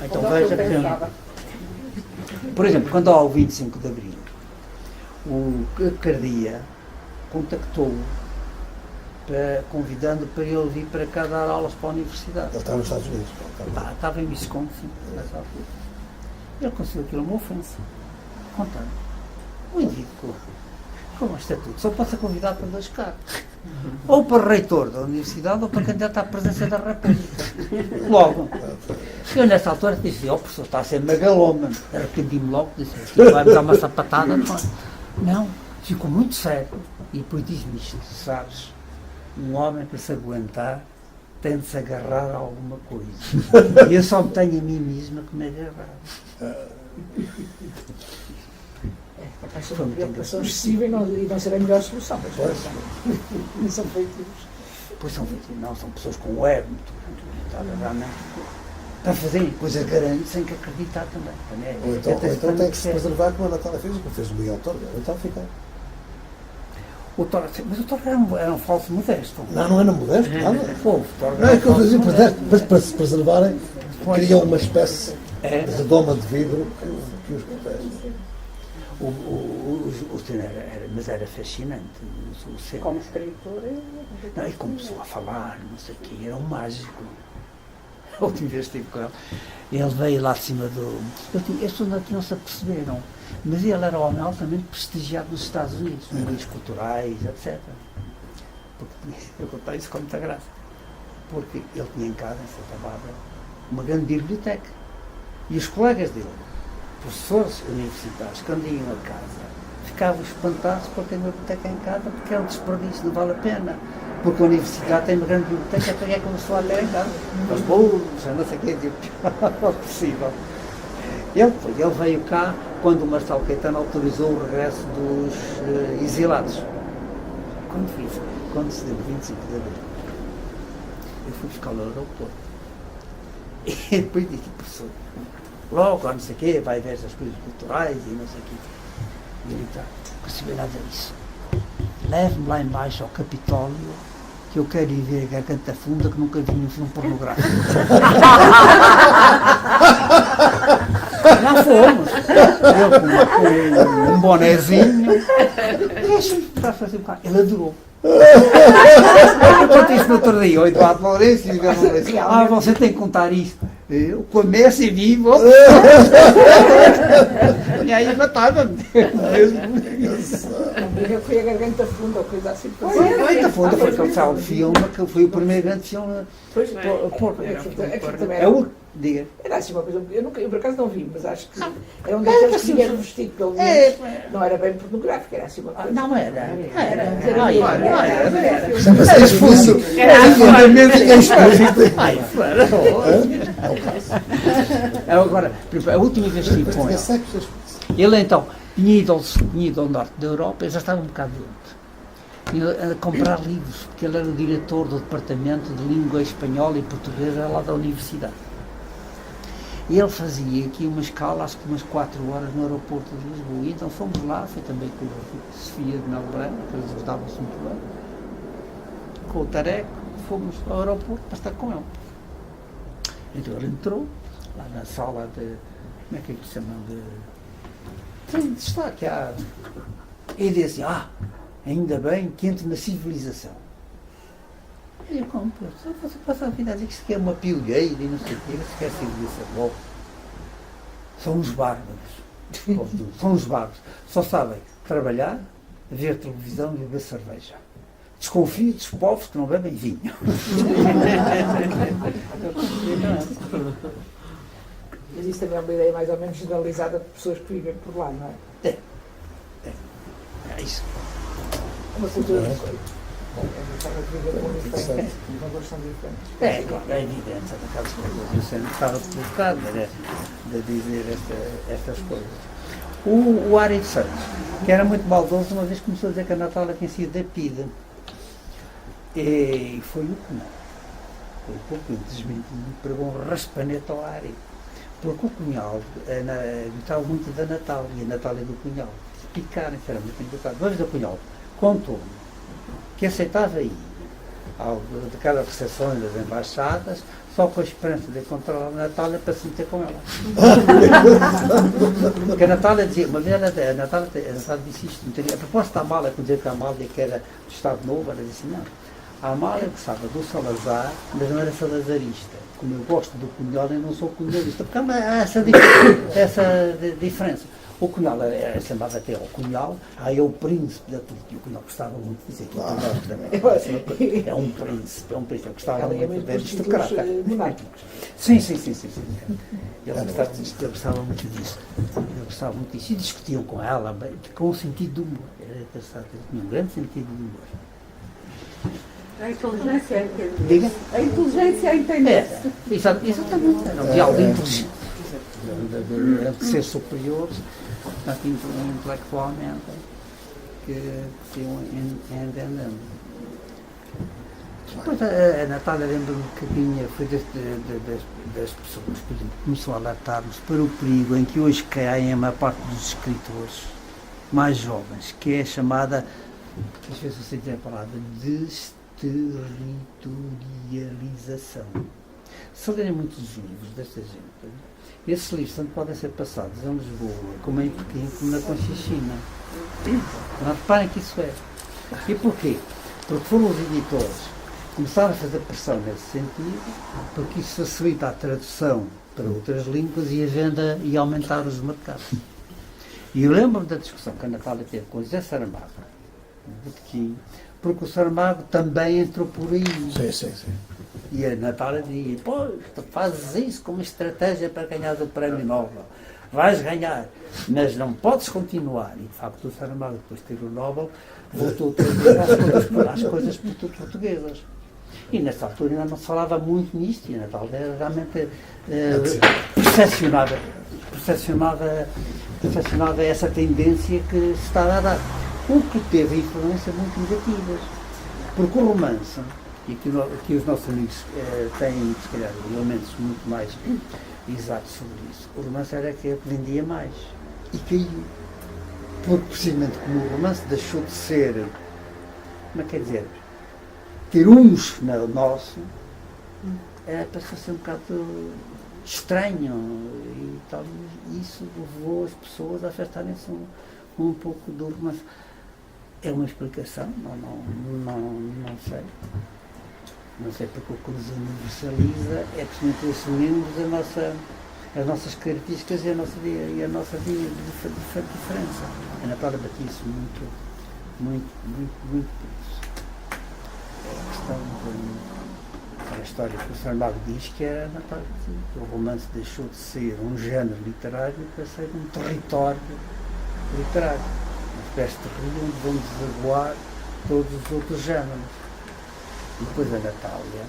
Então veja que, por exemplo, quando há o 25 de Abril, o Cardia contactou-o convidando para ele vir para cá dar aulas para a universidade. Ele estava nos Estados Unidos. Estava em Wisconsin, nessa altura. Ele considerou aquilo uma ofensa. Contando. O indivíduo com um estatuto só pode ser convidado para 2 cargos. Ou para reitor da universidade ou para candidato à presidência da República. Logo. Eu nessa altura disse, o professor está a ser megalómano. Arrependi-me logo, disse, vai-me dar uma sapatada. Não, ficou muito sério. E depois diz-me isto, sabes, um homem para se aguentar tem de se agarrar a alguma coisa. E eu só me tenho a mim mesma que me agarrar. Capaz de ser uma preocupação excessiva e não ser a melhor solução. Mas não são feitios. Pois são feitios, não, são pessoas com o ego muito realmente, para fazerem coisas grandes sem que acreditar também. Ou então tem que se preservar como a Natália fez, como fez o Miguel Torga. Ou então ficar. Mas o Torga era um falso modesto. Não era modesto, nada. O Torga Não era é que eu falso dizia modesto. modesto, mas para se preservarem, criam uma espécie de redoma de vidro que os protege. O senhor mas era fascinante. O senhor. Como escritor, Não, e começou a falar, não sei o quê, era um mágico. A última vez que estive com ele, ele veio lá de cima do. As pessoas não se aperceberam, mas ele era um homem altamente prestigiado nos Estados Unidos, nos meios culturais, etc. Porque eu contei isso com muita graça. Porque ele tinha em casa, em Santa Bárbara, uma grande biblioteca. E os colegas dele, professores universitários, quando iam a casa, ficavam espantados por ter uma biblioteca em casa, porque é um desperdício, não vale a pena. Porque a universidade tem uma grande biblioteca, para que é que uma pessoa a ler em casa? Os burros, não sei o que, é possível. Ele veio cá quando o Marcelo Caetano autorizou o regresso dos exilados. Quando se deu 25 de abril, eu fui buscar o aeroporto. E depois disse, professor, logo, não sei o quê, vai ver as coisas culturais e não sei o quê. E ele está, não percebi nada disso. Leve-me lá embaixo ao Capitólio, que eu quero ir ver a Garganta Funda, que nunca vi um filme pornográfico. Lá fomos. Eu com um bonezinho. Deixa-me para fazer um carro. Ele adorou. Eu contei isso no outro dia, o Eduardo Lourenço, e você tem que contar isto. Eu começo e vivo. E aí matava-me. Foi a Garganta Funda, ou coisa assim. Foi a Garganta Funda, foi aquele tal filme, que foi o primeiro grande filme. É o. Diga. Era assim uma coisa, eu por acaso não vi, mas acho que era um daqueles que tinha vestido, pelo menos, não era bem pornográfico, era assim uma coisa. Não era. Chama-se expulso. Agora, a última vez que estive com ele então tinha ido ao norte da Europa, eu já estava um bocado doente. A comprar livros, porque ele era o diretor do departamento de língua espanhola e portuguesa lá da universidade. E ele fazia aqui uma escala, acho que umas 4 horas no aeroporto de Lisboa. E então fomos lá, foi também com a Sofia de Melbrano, que eles gostavam-se muito bem, com o Tareco, fomos ao aeroporto para estar com ele. Então ele entrou, lá na sala de, como é que se chamam, de estar que há, e disse assim, ainda bem que entro na civilização. E eu como, você passa a vida a dizer que isso aqui é uma pioneira e não sei o quê, você quer civilização. Bom, são os bárbaros. São os bárbaros. Só sabem trabalhar, ver televisão e beber cerveja. Desconfio dos povos que não bebem vinho. Mas isso também é uma ideia mais ou menos generalizada de pessoas que vivem por lá, não é? É isso. Uma cultura diferente. Uma forma de viver muito diferente. Os valores são diferentes. Claro, é evidente. Aquelas coisas. Eu sempre estava provocado de dizer estas coisas. O Ari de Santos, que era muito maldoso, uma vez começou a dizer que a Natália tinha sido da PIDE. E foi o que não. Foi pouco desmentido, pregou um raspanete ao Ari. Porque o Cunhal gostava muito da Natália, e a Natália do Cunhal. Picaram, era muito engraçado. Dois do Cunhal contou-me que aceitava ir de cada recepção das embaixadas, só com a esperança de encontrar a Natália para se meter com ela. Porque a Natália dizia, uma vez a Natália disse isto, a proposta da Amália, por dizer que a Amália que era do Estado Novo, ela disse não. A Amália gostava do Salazar, mas não era salazarista. Como eu gosto do Cunhal, eu não sou cunhalista. Porque há essa diferença. O Cunhal chamava até ao Cunhal, aí é o príncipe da política. O Cunhal gostava muito de dizer que o Cunhal também é um príncipe, eu gostava muito de aristocrata. Sim. Ele gostava muito disso. E discutiam com ela, com um sentido de humor. engraçado, ele tinha um grande sentido de humor. A inteligência é entender. Diga? A inteligência é entender. Exatamente, era um diálogo inteligente. De ser superiores, portanto, intelectualmente, que se iam entendendo. Depois a Natália lembra-me que foi das pessoas que começou a alertar-nos para o perigo em que hoje caem a maior parte dos escritores mais jovens, que é a chamada, às vezes eu sei dizer a palavra, desterritorialização. Se lerem muitos livros desta gente, esses livros tanto podem ser passados em Lisboa, como em Pequim, como na Conchichina. Não reparem que isso é. E porquê? Porque foram os editores que começaram a fazer pressão nesse sentido, porque isso facilita a tradução para outras línguas e a venda e aumentar os mercados. E eu lembro-me da discussão que a Natália teve com o José Saramago, de Pequim, porque o Saramago também entrou por aí. Sim. E a Natália dizia, pois, tu fazes isso como estratégia para ganhar o prémio Nobel. Vais ganhar, mas não podes continuar. E de facto o Saramago, depois de ter o Nobel, voltou a trazer às coisas portuguesas. E nessa altura ainda não se falava muito nisto, e a Natália era realmente percepcionava essa tendência que se estava a dar. O que teve influências muito negativas. Porque o romance, e aqui os nossos amigos têm, se calhar, elementos muito mais exatos sobre isso, o romance era aquele que vendia mais. E caiu. Porque, precisamente como o romance deixou de ser, como é que é dizer, ter final nosso, passou a ser um bocado estranho. E tal, isso levou as pessoas a afastarem-se um pouco do romance. É uma explicação? Não sei. Não sei porque o que nos universaliza é precisamente assumirmos as nossas características e a nossa diferença. A Natália batia isso muito por isso. É a questão a história que o Saramago diz que era a Natália, que o romance deixou de ser um género literário para ser um território literário. Uma espécie de rio onde vão desaguar todos os outros géneros. E depois a Natália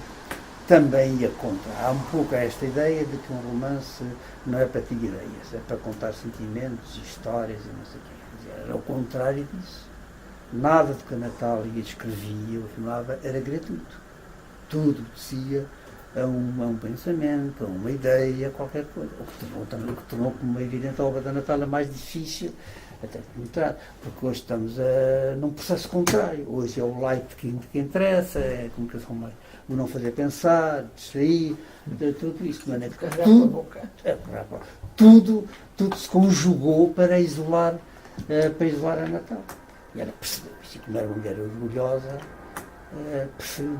também ia contra. Há um pouco esta ideia de que um romance não é para ter ideias, é para contar sentimentos, histórias e não sei o quê. Era o contrário disso. Nada do que a Natália escrevia ou filmava era gratuito. Tudo dizia a um pensamento, a uma ideia, a qualquer coisa. O que tornou, como é evidente, a obra da Natália mais difícil, até contrário, porque hoje estamos num processo contrário. Hoje é o light que interessa, é a comunicação mais, o não fazer pensar, distrair, tudo isso. De maneira que tudo se conjugou para isolar a Natália. E ela percebeu isto, como era uma mulher orgulhosa, preferiu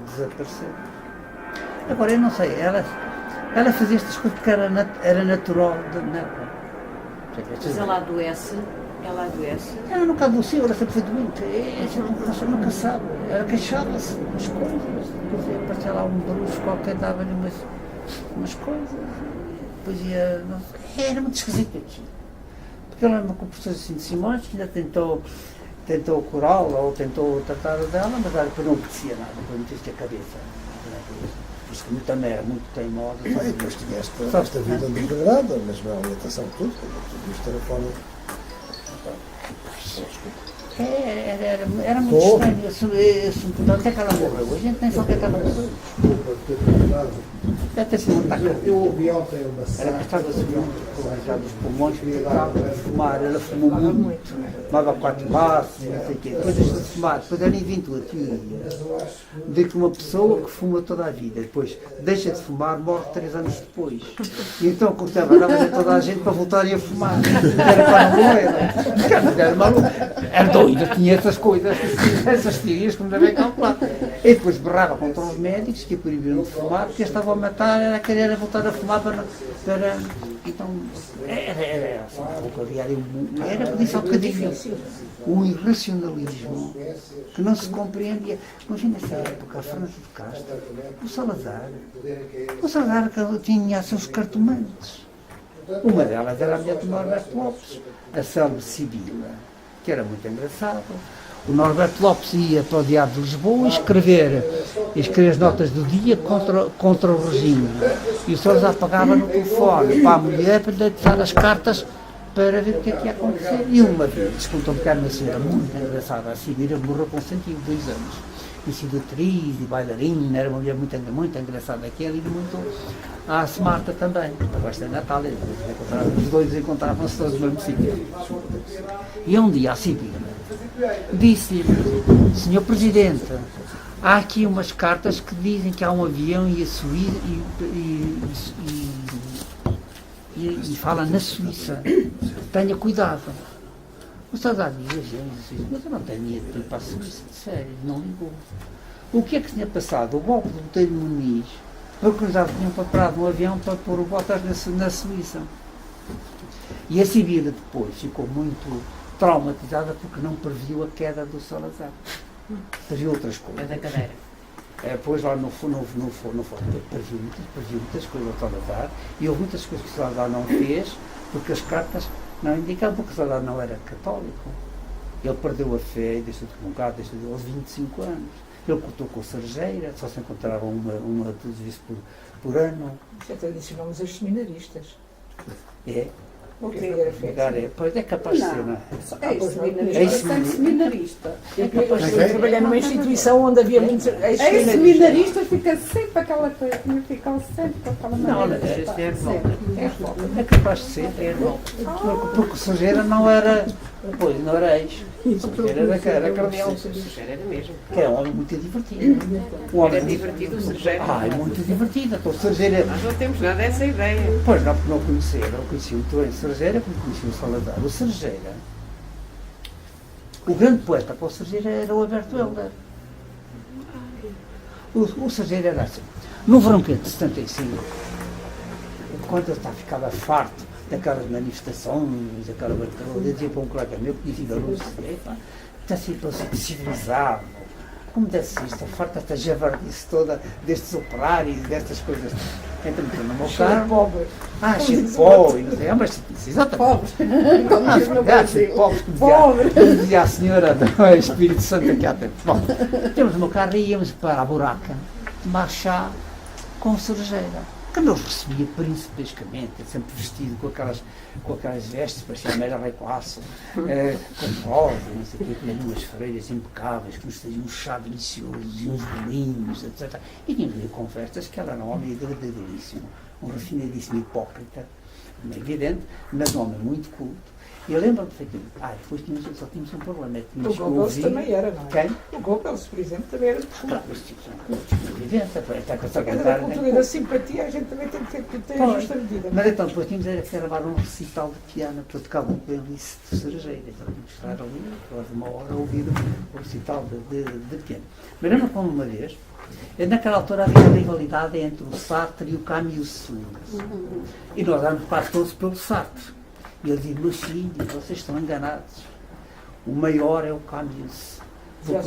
desaparecer. Agora, eu não sei, ela fazia estas coisas porque era natural nela. Mas ela adoece. Ela nunca adoeceu, ela sempre foi doente. Ela nunca sabe. Ela queixava-se das coisas. Aparecia lá um bruxo qualquer, dava-lhe umas coisas. Depois ia. Era muito esquisito aquilo. Porque ela era uma compositora assim de Simões, que ainda tentou curá-la ou tentou tratar dela, mas ela depois não obedecia nada, depois meteu-se a cabeça. Por isso que também era muito teimosa. E depois tinha esta vida degradada, mas não é orientação de tudo, isto era fora. Era muito estranho. Se me perguntar o que é que ela morreu, a gente nem sabe o que é que ela morreu. Deve ter sido um ataque. Eu ouvi ontem uma Ela gostava de dos pulmões, ficava a fumar, ela fumou muito, fumava 4 maços, não sei o quê. Depois deixou de fumar, depois ela inventou a teoria de que uma pessoa que fuma toda a vida, depois deixa de fumar, morre 3 anos depois. E então cortava a vida toda a gente para voltarem a fumar. Era para não morrer. Era maluco. Era doida, tinha essas coisas, essas teorias que não devem calcular. E depois berrava contra os médicos que a proibiram de fumar, porque estavam a matar, era querer voltar a fumar para então, era assim, era por isso um bocadinho o irracionalismo que não se compreendia. Imagina essa época, a França de Castro, o Salazar tinha seus cartomantes. Uma delas era a mulher do Norberto Lopes, a célebre Sibila. que era muito engraçado. O Norberto Lopes ia para o Diário de Lisboa escrever as notas do dia contra o regime. E o Salazar pagava no telefone para a mulher para lhe dar as cartas para ver o que é que ia acontecer. E uma vez, contou-me que era uma senhora muito engraçada, a Sibira morreu com 102 anos. E sido atriz e bailarina, era uma mulher muito engraçada aquela e muito a Marta também. Agora é Natália, os dois encontravam-se todos no mesmo sítio. E um dia a Sibira disse-lhe: Senhor Presidente, há aqui umas cartas que dizem que há um avião e a Suíça e fala na Suíça. Tenha cuidado. O Salazar dizia: mas eu não tenho dinheiro para ir para a Suíça. Sério, não ligou. O que é que tinha passado? O golpe do Botelho Muniz, porque já tinham preparado um avião para pôr o Botas na Suíça. E a Sibila depois ficou muito traumatizada porque não previu a queda do Salazar. Previu outras coisas. É da cadeira. Pois lá no fundo previu muitas coisas ao Salazar e houve muitas coisas que o Salazar não fez porque as cartas não indicavam, porque o Salazar não era católico. Ele perdeu a fé e deixou de comungar, aos 25 anos. Ele cortou com a cerejeira, só se encontrava uma duas vezes por ano. Isso é tradicional, mas os seminaristas. É. O que era feito? Pois é capaz de ser, não é? É seminarista. É capaz de trabalhar numa instituição onde havia muitos Ex-seminarista fica sempre aquela coisa, ficam sempre com aquela Não, maneira. é revolta. É É capaz de ser, é revolta. Porque o Cerejeira não era. Pois, não era ex. O Cerejeira era cardeal. O Sergeiro era mesmo. Que era um homem muito divertido. Um homem Era divertido o Sergeiro. É muito divertido. Então, o Cerejeira. Nós não temos nada dessa ideia. Pois não conhecia muito bem o Cerejeira, como conhecia o Salazar. O Cerejeira, o grande poeta para o Cerejeira era o Alberto Helder. O Cerejeira era assim. No verão quente de 75, quando eu ficava farto daquelas manifestações, daquela barulho, eu dizia para um colega meu que dizia da luz, está assim tão civilizado, como deve ser isto, farta esta javardice toda destes operários, destas coisas. Então, no meu carro, pobre. Cheio de pó, e não sei, mas exatamente. Pobres, como dizia a senhora do Espírito Santo aqui há tempo. Bom, temos o meu carro e íamos para a buraca tomar chá com cerejeira. Que nos recebia principescamente, sempre vestido com aquelas vestes, parecia a Meira Requaço, com rosa, não sei o quê, com umas freiras impecáveis, que nos faziam um chá delicioso e uns bolinhos, etc. E tínhamos ali conversas que ela era um homem agradabilíssimo, um refinadíssimo hipócrita, não é evidente, mas um homem muito culto. E eu lembro-me perfeitamente, depois só tínhamos um problema, tínhamos O Goebbels também era, não é? Quem? O Goebbels, por exemplo, também era de Claro, os tipos são cultos, não é evidente, até com essa Cada cantar, cultura da simpatia a gente também tem que ter a justa medida. Mas então depois tínhamos era que gravar um recital de piano, para tocar um playlist de cerejeira. Então tínhamos que estar ali, quase uma hora, a ouvir o recital de piano. Mas lembro como uma vez, naquela altura havia uma rivalidade entre o Sartre e o Camus e o Swings. E nós éramos quase todos pelo Sartre. E ele dizia: meus filhos, vocês estão enganados. O maior é o Camus. Dizia o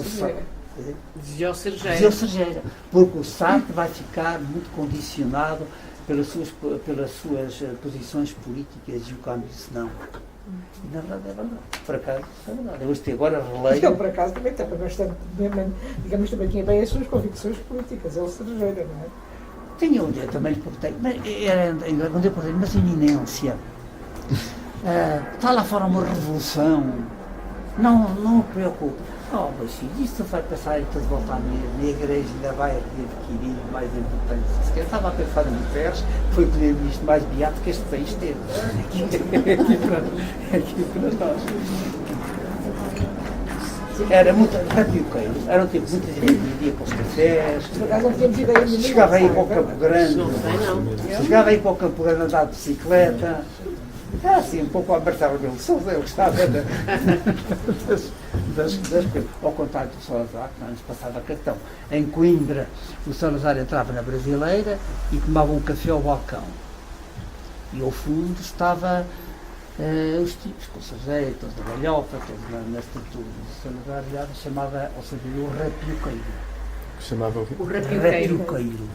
Dizia o Sergeiro. Sergeira, porque o Sartre vai ficar muito condicionado pelas suas posições políticas e o Camus não. E na verdade é verdade. Por acaso é verdade. Eu hoje agora releio. Ele, por acaso, também tem bastante, digamos, também tinha bem as suas convicções políticas, é o Sergeira, não é? Tinha um dia também lhe perguntei, mas quando eu perguntei, mas iminência, está lá fora uma revolução, não o preocupe. Mas filho, isto vai passar e depois voltar na igreja, ainda vai adquirir mais importância. Se estava a pensar no Guterres, foi o primeiro-ministro mais beato que este país teve. Aqui para nós. Era muito rapioqueiro, era um tipo muito dia para os cafés. Por acaso não tínhamos ideia nenhuma. Chegava aí para o Campo Grande, Não sei, não. chegava aí para o Campo Grande a andar de bicicleta. Era assim, um pouco a Marcelo Rebelo de Sousa, eu gostava das coisas. Ao contrário do Salazar, que não nos passava cartão. Em Coimbra, o Salazar entrava na Brasileira e tomava um café ao balcão. E ao fundo estava os tipos, com o Sergeiro, todos da galhofa, todos na estrutura. O Salazar chamava, ou seja, o rapioqueiro. Chamava O rapioqueiro. Rapioqueiro.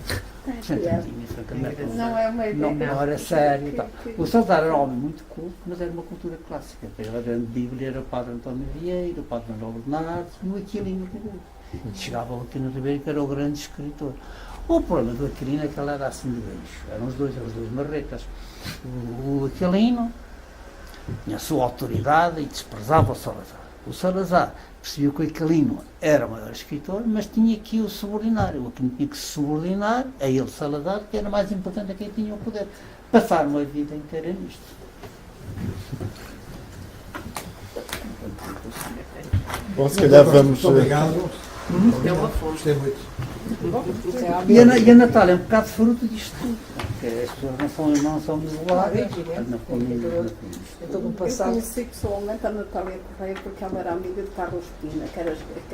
Sim, francamente. Não é uma ideia. Não era sério e tal. O Salazar era um homem muito culto, mas era uma cultura clássica. A grande Bíblia era o Padre António Vieira, o Padre Manuel Bernardo e o Aquilino Ribeiro. Chegava o Aquilino Ribeiro, que era o grande escritor. O problema do Aquilino é que ele era assim de beijo. Eram os dois marretas. O Aquilino tinha a sua autoridade e desprezava o Salazar. O Salazar percebeu que o Aquilino era o maior escritor, mas tinha que o subordinar. O Aquilino tinha que se subordinar a ele, Salazar, que era mais importante a quem tinha o poder. Passaram a vida inteira nisto. Bom, se calhar vamos. Muito obrigado. É uma fonte. Gostei muito. E a Natália é um bocado fruto disto tudo. Porque as pessoas não são isoladas. Na família. É todo um Eu passado. conheci pessoalmente a Natália Correia porque ela era amiga de Carlos Pina, que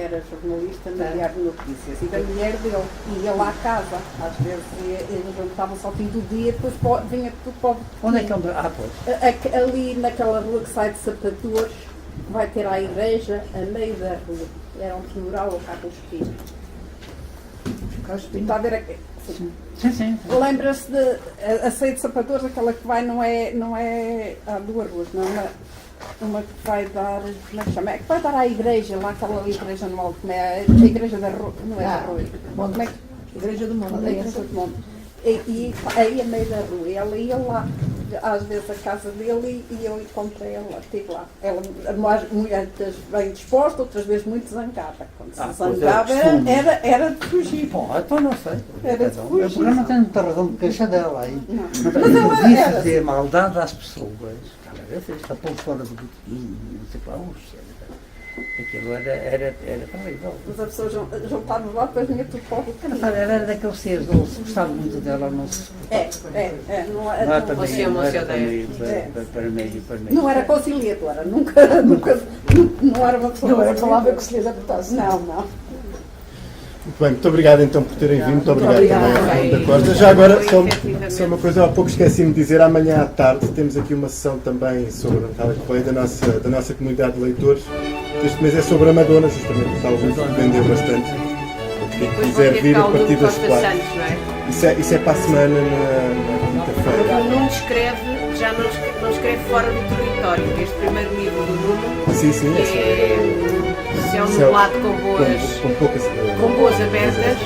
era jornalista no Diário de Notícias, e da mulher dele. E ia lá à casa, às vezes eles juntavam-se ao fim do dia, depois vinha tudo para o Onde é que é um... Ah, pois. ali naquela rua que sai de Sapatores, vai ter a igreja a meio da rua. Era um funeral ao Carlos Pina. Está a ver aqui? Sim. Lembra-se de a saída de Sapatores, aquela que vai, não é há duas ruas, não é uma que vai dar, como é que chama? É que vai dar à igreja, lá aquela igreja no alto, como é a igreja da rua, não é da rua. Como é que, Igreja do Mundo. a igreja do Monte. E aí a meio da rua, ela ia lá, às vezes a casa dele, e eu encontrei ela, estive lá. Ela, muitas bem disposta, outras vezes muito zangada. Quando se Pois zangava costume. era de fugir. Bom, então não sei. Era de Eu fugir. porque não tenho muita razão de queixar dela aí. Não. Mas ela disse era dizer maldade às pessoas. Cara, está pouco fora do botequim, não sei qual. Aquilo era terrível. Mas as pessoas juntavam lá, depois vinha tudo para o botequim. Era daqueles seres, ou se gostava muito dela, não se. Não Não era para não, mim, Você não era emociona. para mim. não era conciliadora, nunca, não era uma pessoa. Não era a palavra que se lhes apertasse. Não. Muito bem, muito obrigado então por terem vindo. Muito obrigado obrigada. também ao da Costa. Foi Já agora, efetivamente. só uma coisa, há pouco esqueci-me de dizer, amanhã à tarde temos aqui uma sessão também sobre a Natália Correia da nossa comunidade de leitores. Este mês é sobre a Madonna, justamente, porque talvez vendeu bastante. Quem Depois quiser vão ter vir cá a o partir Nuno das Costa 4. Santos, não é? Isso é para a semana, na quinta-feira. O Nuno escreve, já não escreve fora do território. Este primeiro livro do Nuno Sim, é é Céu Nublado com poucas. com boas abertas,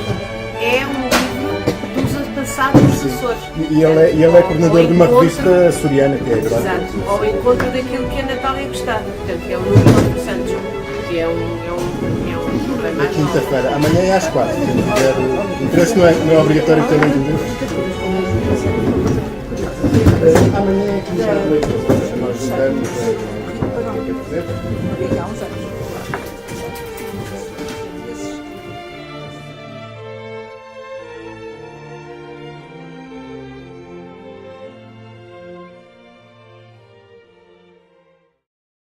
é um livro dos antepassados sucessores. E ele é coordenador de uma Ao encontro- revista açoriana, que é Exato, verdade. ao encontro daquilo que a Natália gostava. Portanto, é o Nuno Costa Santos, que é um problema mais novo. Quinta-feira, amanhã é às 4. Quem tiver interesse não é obrigatório ter lido o livro. Amanhã é 15 de leitores, nós juntamos a fazer. Há uns anos.